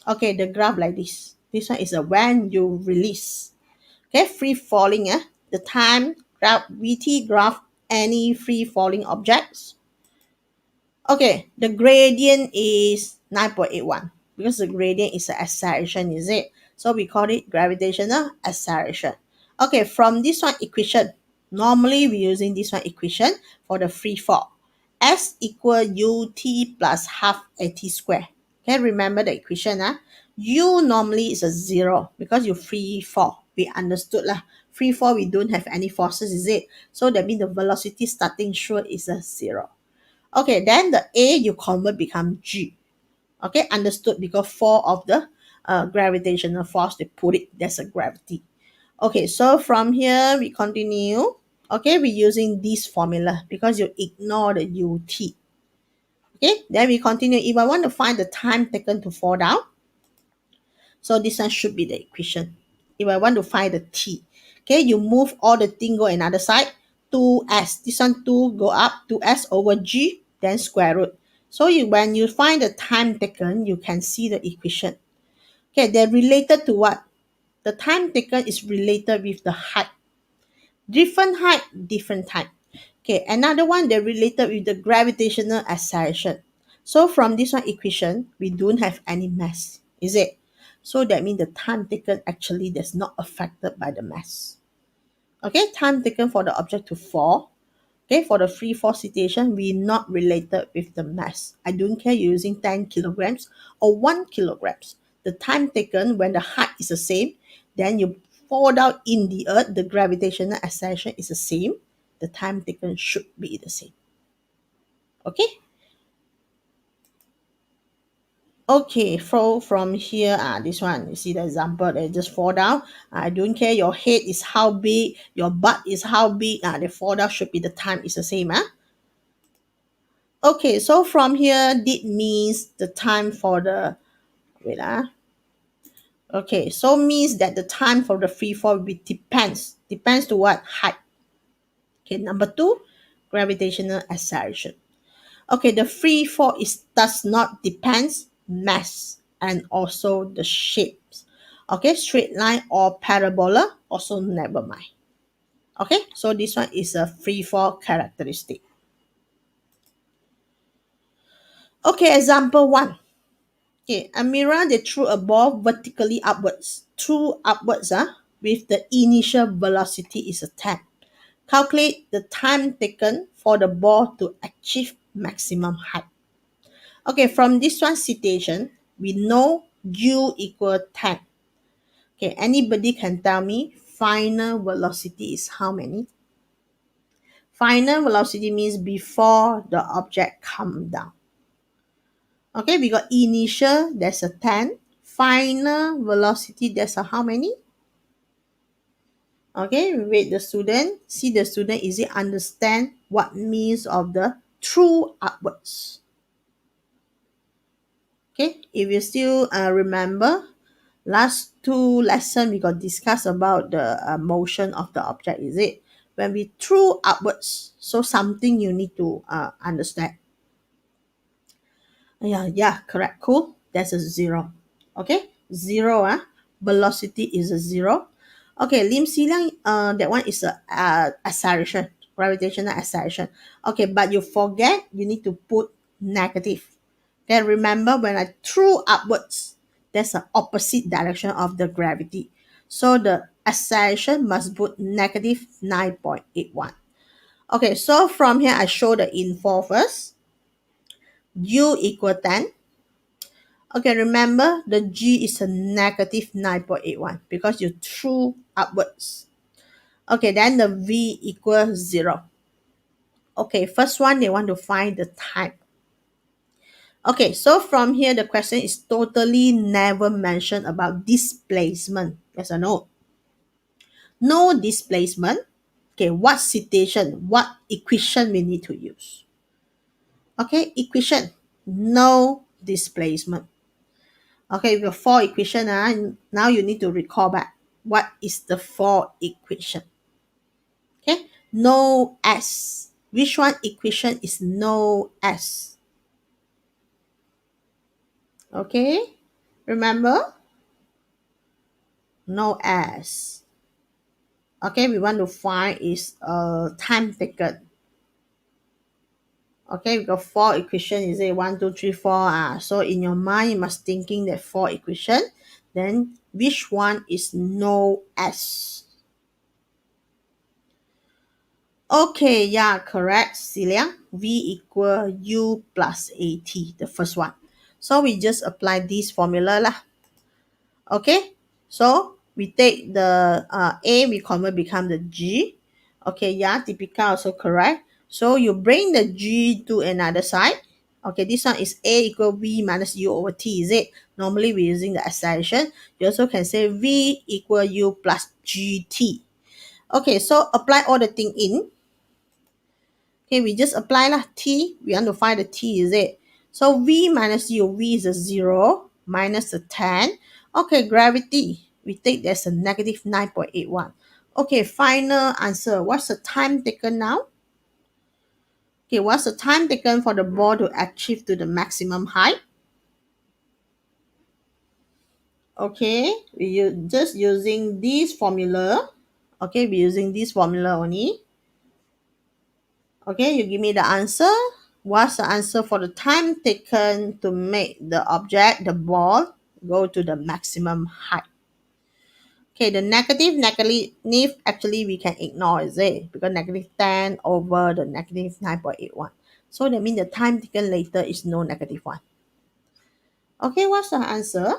Okay, the graph like this. This one is a when you release. Okay, free falling. The time graph, VT graph, any free falling objects. Okay, the gradient is 9.81 because the gradient is an acceleration, is it? So we call it gravitational acceleration. Okay, from this one equation, normally we're using this one equation for the free fall. S equal ut plus half at square. Okay, remember the equation. U normally is a 0 because you free fall. We understood lah. Free fall, we don't have any forces, is it? So that means the velocity starting sure is a 0. Okay, then the A you convert become G. Okay, understood because 4 of the gravitational force, they put it, there's a gravity. Okay, so from here we continue. Okay, we're using this formula because you ignore the UT. Okay, then we continue. If I want to find the time taken to fall down, so this one should be the equation. If I want to find the T, okay, you move all the thing go another side, 2s. This one 2 go up, 2s over G, then square root. So when you find the time taken, you can see the equation. Okay, they're related to what? The time taken is related with the height. Different height, different time. Okay, another one, they're related with the gravitational acceleration. So from this one equation, we don't have any mass, is it? So that means the time taken actually that's not affected by the mass. Okay, time taken for the object to fall. Okay, for the free fall situation, we not related with the mass. I don't care you're using 10 kilograms or 1 kilograms. The time taken when the height is the same, then you fall down in the earth, the gravitational acceleration is the same. The time taken should be the same. Okay? Okay, so from here, this one, you see the example, they just fall down. I don't care your head is how big, your butt is how big, they fall down should be the time is the same. Okay, so from here, did means the time for the, wait. Okay, so means that the time for the free fall will be depends. Depends to what? Height. Okay, number 2, gravitational acceleration. Okay, the free fall is does not depends mass and also the shapes. Okay, straight line or parabola, also never mind. Okay, so this one is a free fall characteristic. Okay, example 1. Okay, a mirror they threw a ball vertically upwards. Threw upwards with the initial velocity is a 10. Calculate the time taken for the ball to achieve maximum height. Okay, from this one situation, we know u equal 10. Okay, anybody can tell me final velocity is how many? Final velocity means before the object come down. Okay, we got initial, that's a 10. final velocity, there's a how many? Okay, we rate the student, see the student, is it understand what means of the true upwards. Okay, if you still remember, last two lesson we got discussed about the motion of the object, is it? When we threw upwards, so something you need to understand. Yeah, correct, cool. That's a zero. Okay, zero, velocity is a zero. Okay, lim silang, that one is a acceleration, gravitational acceleration. Okay, but you forget, you need to put negative. Okay, remember when I threw upwards, that's the opposite direction of the gravity. So the acceleration must put negative 9.81. Okay, so from here I show the info first. U equal 10. Okay, remember the G is a negative 9.81 because you threw upwards. Okay, then the V equals 0. Okay, first one, they want to find the time. Okay, so from here, the question is totally never mentioned about displacement. Yes or no? No displacement. Okay, what situation, what equation we need to use? Okay, equation, no displacement. Okay, we have four equation. Now you need to recall back. What is the four equation? Okay, no S. Which one equation is no S? Okay, remember? No S. Okay, we want to find is time taken. Okay, we got four equation. Is it one, two, three, four? So in your mind, you must thinking that four equation. Then which one is no S? Okay, yeah, correct, Celia. V equal U plus AT, the first one. So we just apply this formula lah. Okay, so we take the A, we convert become the G. Okay, yeah, typical also correct. So you bring the G to another side. Okay, this one is A equal V minus U over T, is it? Normally we're using the acceleration. You also can say V equal U plus GT. Okay, so apply all the thing in. Okay, we just apply lah. T, we want to find the T, is it? So V minus U, V is a 0, minus a 10. Okay, gravity, we take there's a negative 9.81. Okay, final answer. What's the time taken now? Okay, what's the time taken for the ball to achieve to the maximum height? Okay, just using this formula. Okay, we're using this formula only. Okay, you give me the answer. What's the answer for the time taken to make the object, the ball, go to the maximum height? Okay, the negative actually we can ignore, is it? Because negative 10 over the negative 9.81. So that means the time taken later is no negative 1. Okay, what's the answer?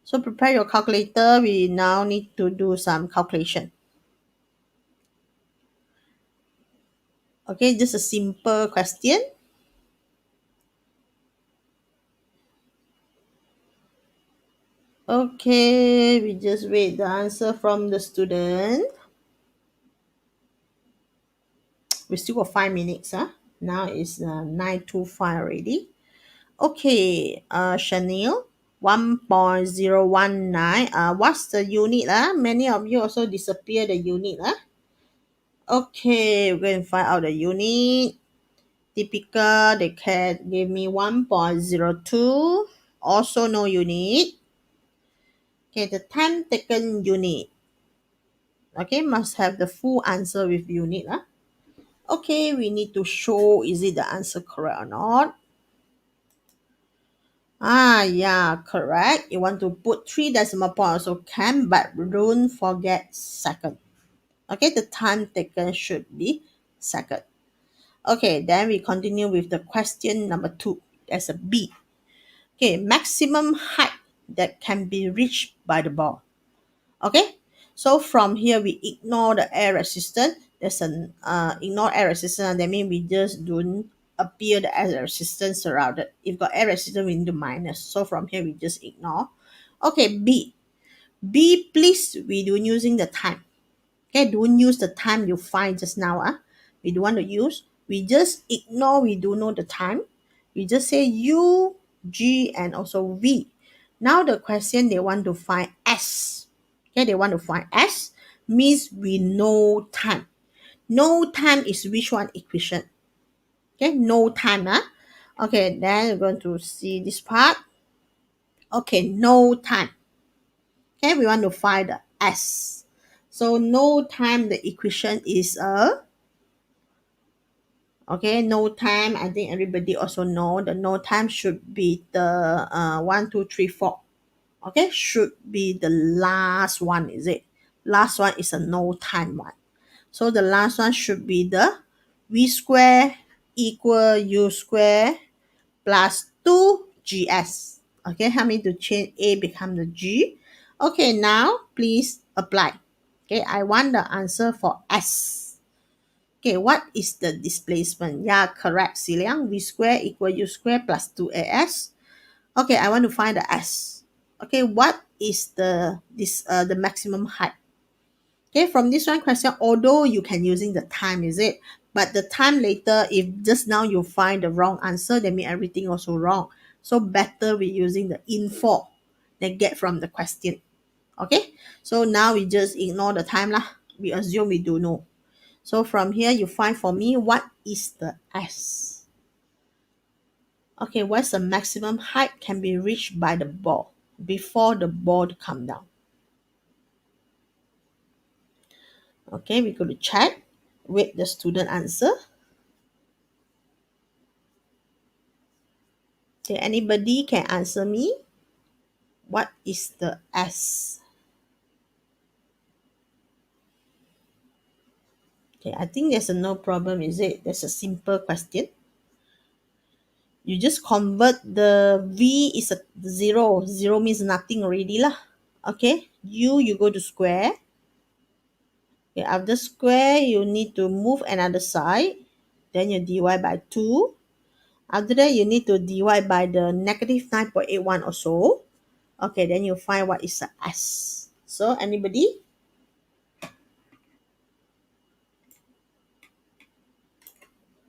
So prepare your calculator. We now need to do some calculation. Okay, just a simple question. Okay, we just wait the answer from the student. We still got 5 minutes. Now it's 9:25 already. Okay, Chanel, 1.019. What's the unit? Many of you also disappear the unit. Okay, we're going to find out the unit. Typical, they can give me 1.02. Also no unit. Okay, the time taken unit. Okay, must have the full answer with unit. Okay, we need to show is it the answer correct or not. Yeah, correct. You want to put 3 decimal point also can, but don't forget second. Okay, the time taken should be second. Okay, then we continue with the question number 2. That's a B. Okay, maximum height that can be reached by the ball. Okay, so from here we ignore the air resistance. There's an ignore air resistance. That means we just don't appear the air resistance surrounded. If got air resistance, we need to minus. So from here we just ignore. Okay, B. B, please, we don't using the time. Okay, don't use the time you find just now. We don't want to use. We just ignore, we don't know the time. We just say U, G, and also V. Now the question they want to find S. Okay, they want to find S means we know time. No time is which one equation? Okay, no time. Okay, then we're going to see this part. Okay, no time. Okay, we want to find the S. So no time, the equation is okay, no time. I think everybody also know the no time should be the 1, 2, 3, 4. Okay, should be the last one, is it? Last one is a no time one. So the last one should be the V square equal U square plus 2GS. Okay, help me to change A become the G. Okay, now please apply. Okay, I want the answer for S. Okay, what is the displacement? Yeah, correct, Siliang. V square equal U square plus 2AS. Okay, I want to find the S. Okay, what is the maximum height? Okay, from this one question, although you can using the time, is it? But the time later, if just now you find the wrong answer, that means everything also wrong. So better we using the info that get from the question. Okay, so now we just ignore the time lah. We assume we do know. So from here, you find for me what is the S. Okay, what's the maximum height can be reached by the ball before the ball come down? Okay, we go to chat. Wait the student answer. Okay, anybody can answer me? What is the S? Okay, I think there's a no problem, is it? There's a simple question. You just convert the V is a zero. Zero means nothing already lah. Okay, you go to square. Okay, after square, you need to move another side. Then you divide by 2. After that, you need to divide by the negative 9.81 or so. Okay, then you find what is the S. So, anybody?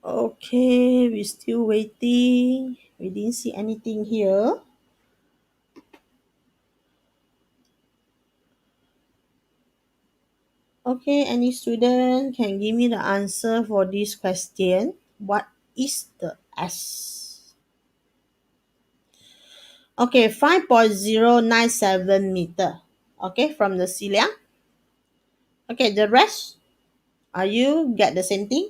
Okay, we're still waiting. We didn't see anything here. Okay, any student can give me the answer for this question. What is the S? Okay, 5.097 meter. Okay, from the ceiling. Okay, the rest, are you get the same thing?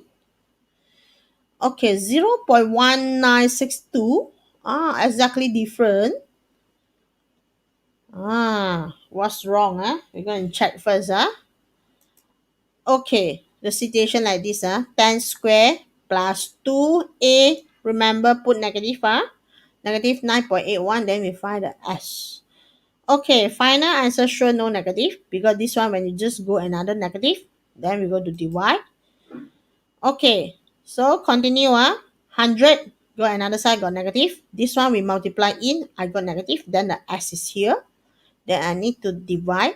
Okay, 0.1962. Exactly different. What's wrong? We're going to check first. Okay, the situation like this. 10 square plus 2a. Remember, put negative. Negative 9.81. Then we find the S. Okay, final answer sure no negative because this one when you just go another negative, then we go to divide. Okay, so continue. 100 go another side got negative. This one we multiply in. I got negative. Then the S is here. Then I need to divide.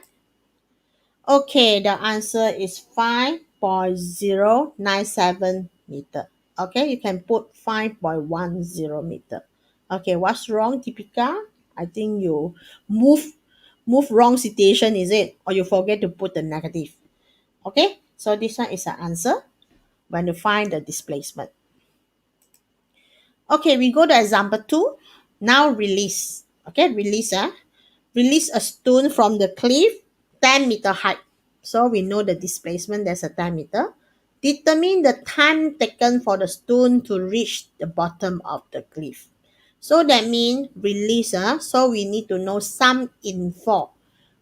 Okay, the answer is 5.097 meter. Okay, you can put 5.10 meter. Okay, what's wrong, Tipika? I think you move wrong situation, is it? Or you forget to put the negative. Okay, so this one is the answer when you find the displacement. Okay, we go to example 2. Now release. Okay, release. Release a stone from the cliff 10-meter height. So we know the displacement, there's a 10 meter. Determine the time taken for the stone to reach the bottom of the cliff. So that means release. So we need to know some info.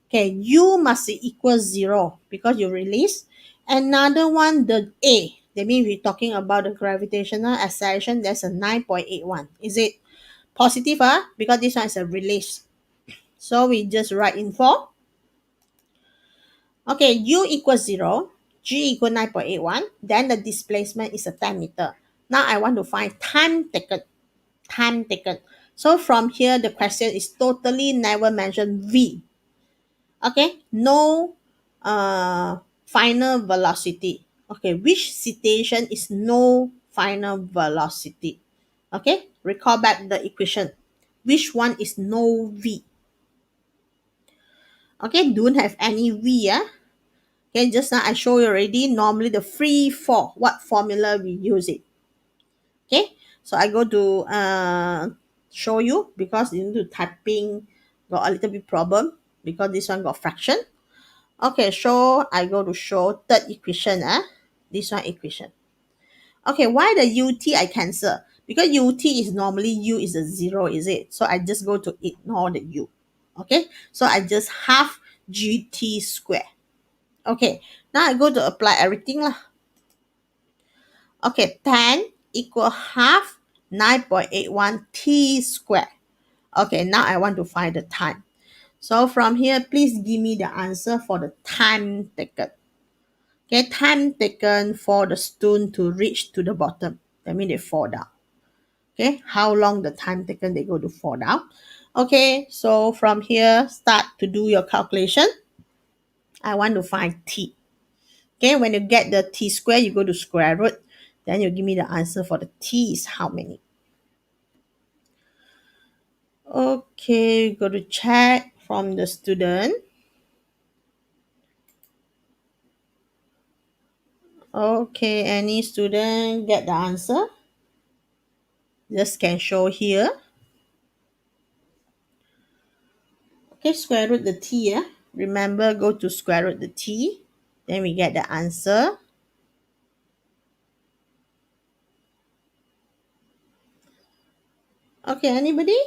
Okay, U must equal 0 because you release. Another one, the A. That means we're talking about the gravitational acceleration. That's a 9.81. Is it positive? Because this one is a release. So we just write info. Okay, U equals 0, G equal 9.81, then the displacement is a 10 meter. Now I want to find time taken. Time taken. So from here, the question is totally never mention V. Okay, no final velocity. Okay, which situation is no final velocity? Okay, recall back the equation. Which one is no V? Okay, don't have any V. Yeah. Okay, just now I show you already. Normally the free fall, what formula we use it. Okay, so I go to show you because you need to typing got a little bit problem because this one got fraction. Okay, so I go to show third equation. This one equation. Okay, why the ut I cancel? Because ut is normally u is a zero, is it? So I just go to ignore the u. Okay, so I just half gt square. Okay, now I go to apply everything lah. Okay, 10 equal half 9.81 t square. Okay, now I want to find the time. So from here, please give me the answer for the time taken. Okay, time taken for the stone to reach to the bottom. That means they fall down. Okay, how long the time taken they go to fall down. Okay, so from here, start to do your calculation. I want to find t. Okay, when you get the t square, you go to square root. Then you give me the answer for the t is how many. Okay, go to check from the student. Okay, any student get the answer? Just can show here. Okay, square root the t. Remember, go to square root the t. Then we get the answer. Okay, anybody?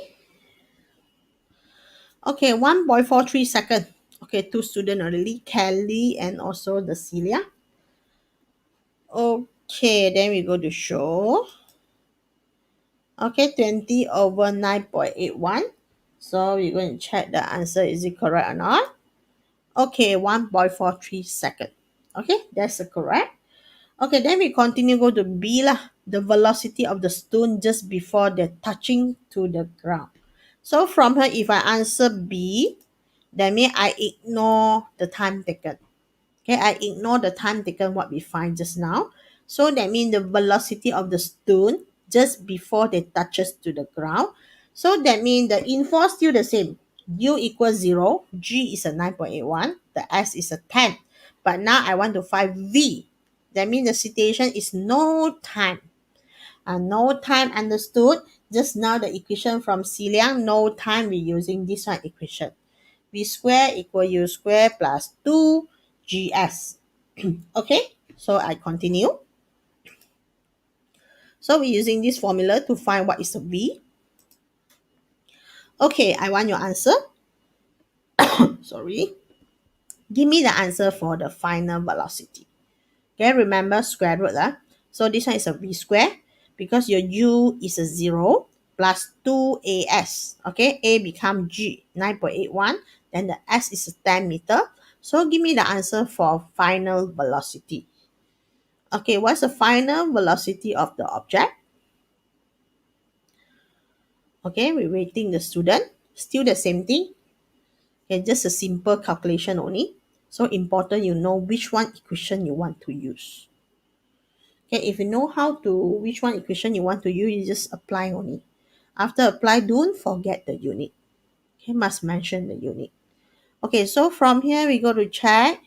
Okay, 1.43 second. Okay, two students already, Kelly and also the Celia. Okay, then we go to show. Okay, 20 over 9.81. So we're going to check the answer. Is it correct or not? Okay, 1.43 second. Okay, that's the correct. Okay, then we continue go to B lah. The velocity of the stone just before they're touching to the ground. So from here, if I answer B, that means I ignore the time taken. Okay, I ignore the time taken what we find just now. So that means the velocity of the stone just before they touches to the ground. So that means the info still the same. U equals 0, G is a 9.81, the S is a 10. But now I want to find V. That means the situation is no time. No time understood. Just now the equation from Xiliang, no time we using this one equation. V square equal U square plus 2GS. Okay, so I continue. So we're using this formula to find what is the V. Okay, I want your answer. Sorry. Give me the answer for the final velocity. Okay, remember square root. So this one is a V square because your U is a 0 plus 2AS. Okay, A become G, 9.81. Then the S is a 10 meter. So give me the answer for final velocity. Okay, what's the final velocity of the object? Okay, we're waiting the student. Still the same thing. Okay, just a simple calculation only. So important you know which one equation you want to use. Okay, if you know how to which one equation you want to use, you just apply only. After apply, don't forget the unit. Okay, must mention the unit. Okay, so from here we go to check.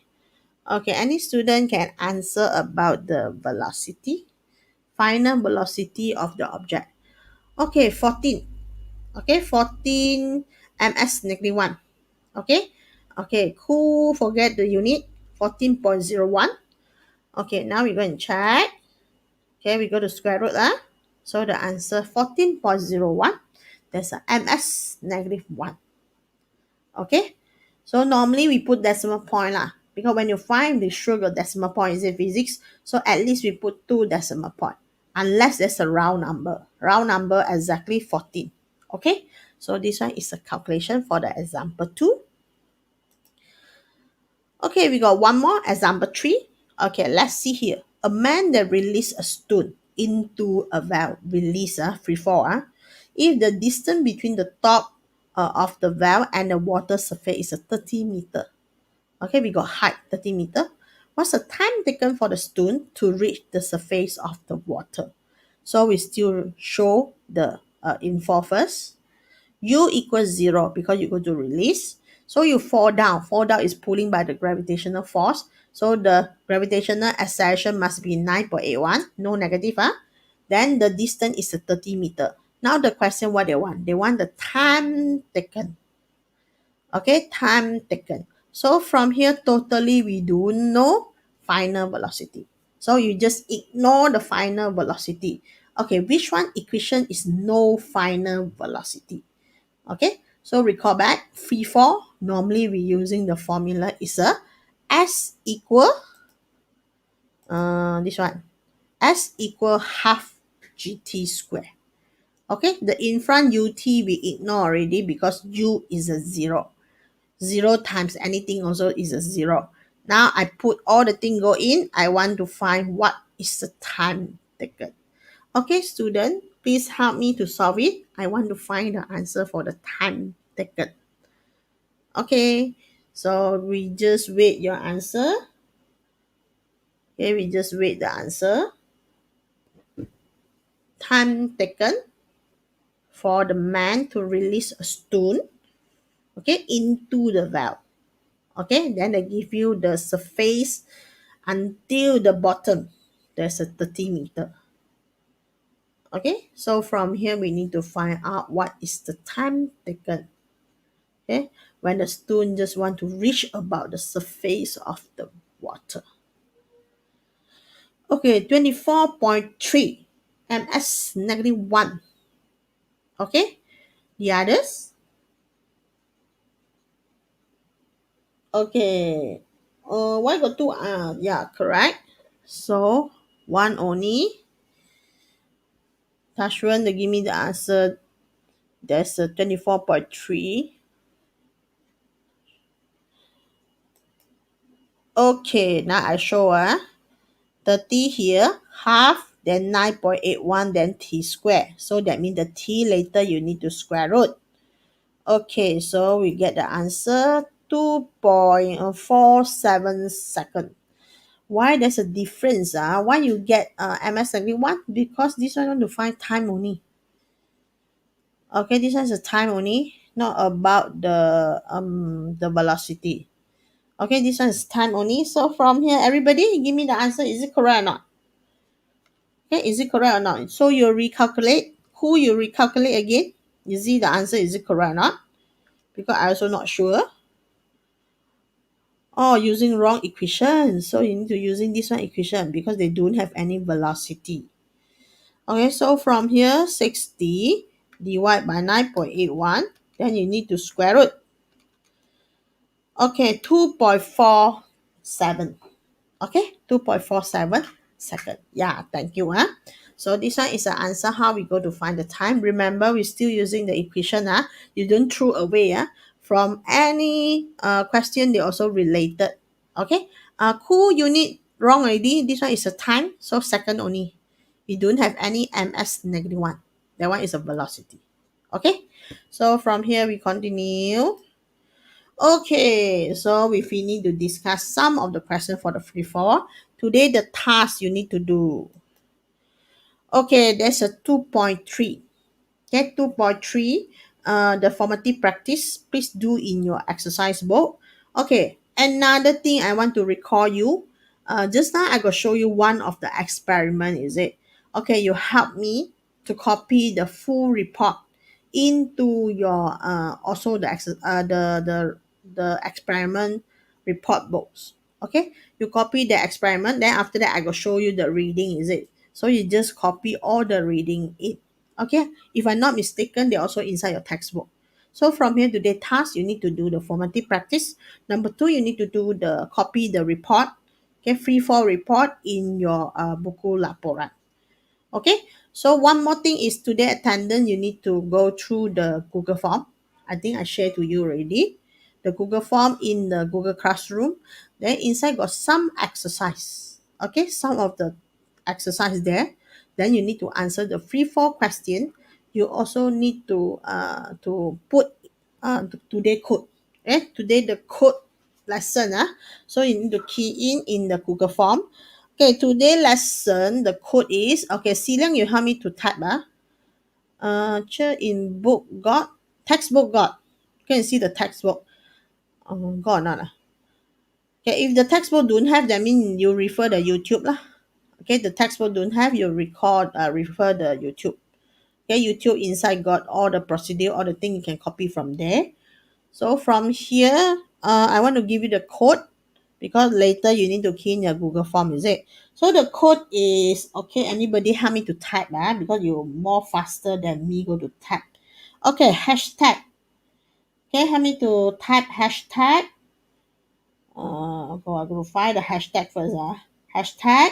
Okay, any student can answer about the velocity, final velocity of the object. Okay, 14. Okay, 14 ms negative 1. Okay, okay, who forget the unit? 14.01. Okay, now we go and check. Okay, we go to square root. So the answer 14.01. There's a ms negative 1. Okay, so normally we put decimal point lah. Because when you find the sugar decimal point is in physics, so at least we put 2 decimal point. Unless there's a round number. Round number exactly 14. Okay, so this one is a calculation for the example 2. Okay, we got one more, example 3. Okay, let's see here. A man that released a stone into a valve, release, free fall, if the distance between the top of the well and the water surface is a 30 meter. Okay, we got height 30 meter. What's the time taken for the stone to reach the surface of the water? So we still show the info first. U equals 0 because you go to release. So you fall down. Fall down is pulling by the gravitational force. So the gravitational acceleration must be 9.81. No negative. Then the distance is a 30 meter. Now the question what they want? They want the time taken. Okay, time taken. So from here, totally we do know final velocity. So you just ignore the final velocity. Okay, which one equation is no final velocity? Okay, so recall back, free fall, normally we using the formula is a S equal, this one, S equal half GT square. Okay, the in front UT we ignore already because U is a 0. 0 times anything also is a 0. Now I put all the thing go in. I want to find what is the time taken. Okay, student, please help me to solve it. I want to find the answer for the time taken. Okay, so we just wait your answer. Okay, we just wait the answer. Time taken for the man to release a stone, okay, into the valve. Okay, then they give you the surface until the bottom. There's a 30 meter. Okay, so from here we need to find out what is the time taken. Okay, when the stone just want to reach about the surface of the water. Okay, 24.3 ms negative 1. Okay, the others. Okay, why got two? Yeah, correct. So one only. Tashwan, they give me the answer. There's a 24.3. Okay, now I show 30 here, half, then 9.81, then t square. So that means the t later you need to square root. Okay, so we get the answer 2.47 second. Why there's a difference? Why you get ms negative 1? Because this one want to find time only. Okay, this one is a time only, not about the velocity. Okay, this one is time only. So from here, everybody give me the answer. Is it correct or not? Okay, is it correct or not? So you recalculate. Who you recalculate again? You see the answer, is it correct or not? Because I also not sure. Oh, using wrong equation. So you need to using this one equation because they don't have any velocity. Okay, so from here, 60 divided by 9.81. Then you need to square root. Okay, 2.47. Okay, 2.47 second. Yeah, thank you. So this one is the answer how we go to find the time. Remember, we're still using the equation. You don't throw away. From any question, they also related. Okay, cool unit wrong already. This one is a time, so second only. We don't have any ms negative 1. That one is a velocity. Okay, so from here we continue. Okay, so we finish to discuss some of the questions for the free fall. Today, the task you need to do. Okay, there's a 2.3. Okay, 2.3. The formative practice, please do in your exercise book. Okay, another thing I want to recall you. Just now I go show you one of the experiment, is it? Okay, you help me to copy the full report into your also the experiment report books. Okay, you copy the experiment, then after that I go show you the reading, is it? So you just copy all the reading in. Okay, if I'm not mistaken, they're also inside your textbook. So from here to the task, you need to do the formative practice. Number two, you need to do the copy the report. Okay, free fall report in your buku laporan. Okay, so one more thing is today attendance, you need to go through the Google form. I think I shared to you already. The Google form in the Google Classroom. Then inside got some exercise. Okay, some of the exercise there. Then you need to answer the free fall question you also need to put today code. Okay, today the code lesson. So you need to key in the Google form. Okay, today lesson the code is okay. Xiliang, you help me to type. Cher in book got textbook got. Can you see the textbook? Got or not? Okay, if the textbook don't have, that means you refer the YouTube lah. Okay, the textbook don't have, you refer the YouTube. Okay, YouTube inside got all the procedure, all the thing you can copy from there. So from here, I want to give you the code because later you need to key in your Google form, is it? So the code is okay. Anybody help me to type, because you're more faster than me go to type. Okay, hashtag. Okay, help me to type hashtag. I go find the hashtag first. Hashtag.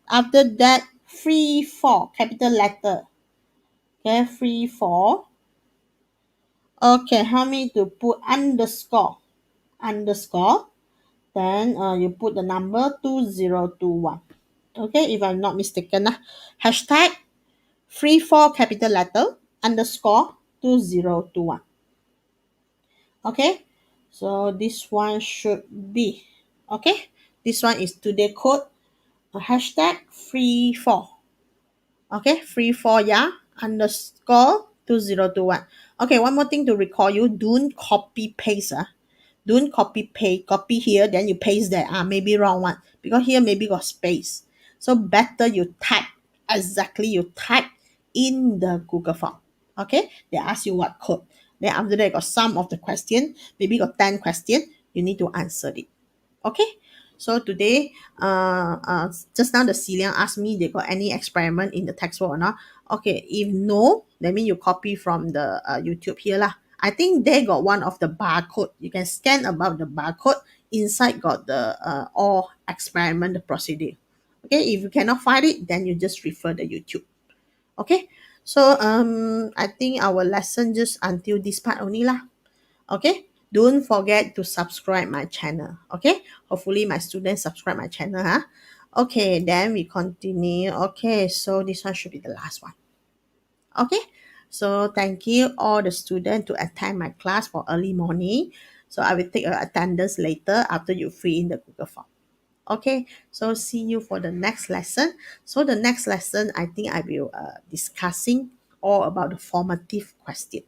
After that, free for capital letter. Okay, free for. Okay, help me to put underscore. Underscore. Then you put the number 2021. Okay, if I'm not mistaken. Hashtag free for capital letter underscore 2021. Okay, so this one should be okay. This one is today code. Hashtag free for. Okay, free for, yeah, underscore 2021. Okay, one more thing to recall you, don't copy paste. Don't copy paste, copy here, then you paste there. Maybe wrong one. Because here maybe got space. So better you type, exactly you type in the Google form. Okay, they ask you what code. Then after that got some of the question, maybe got 10 question, you need to answer it. Okay, so today just now the Celian asked me they got any experiment in the textbook or not. Okay, if no, that means you copy from the YouTube here lah. I think they got one of the barcode, you can scan about the barcode, inside got the all experiment the procedure. Okay, if you cannot find it, then you just refer the YouTube. Okay, so I think our lesson just until this part only lah. Okay, don't forget to subscribe my channel. Okay, hopefully my students subscribe my channel. Okay, then we continue. Okay, so this one should be the last one. Okay, so thank you all the students to attend my class for early morning. So I will take your attendance later after you fill in the Google form. Okay, so see you for the next lesson. So the next lesson, I think I will discussing all about the formative question.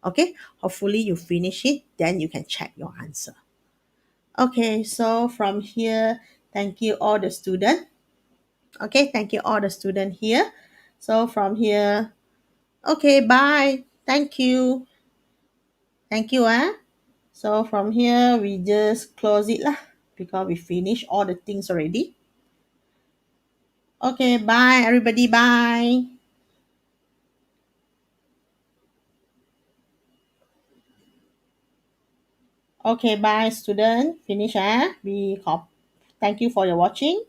Okay, hopefully you finish it, then you can check your answer. Okay, so from here, thank you all the student. Okay, thank you all the student here. So from here, okay, bye. Thank you. Thank you. So from here, we just close it lah because we finish all the things already. Okay, bye everybody. Bye. Okay, bye student. Finish. We Thank you for your watching.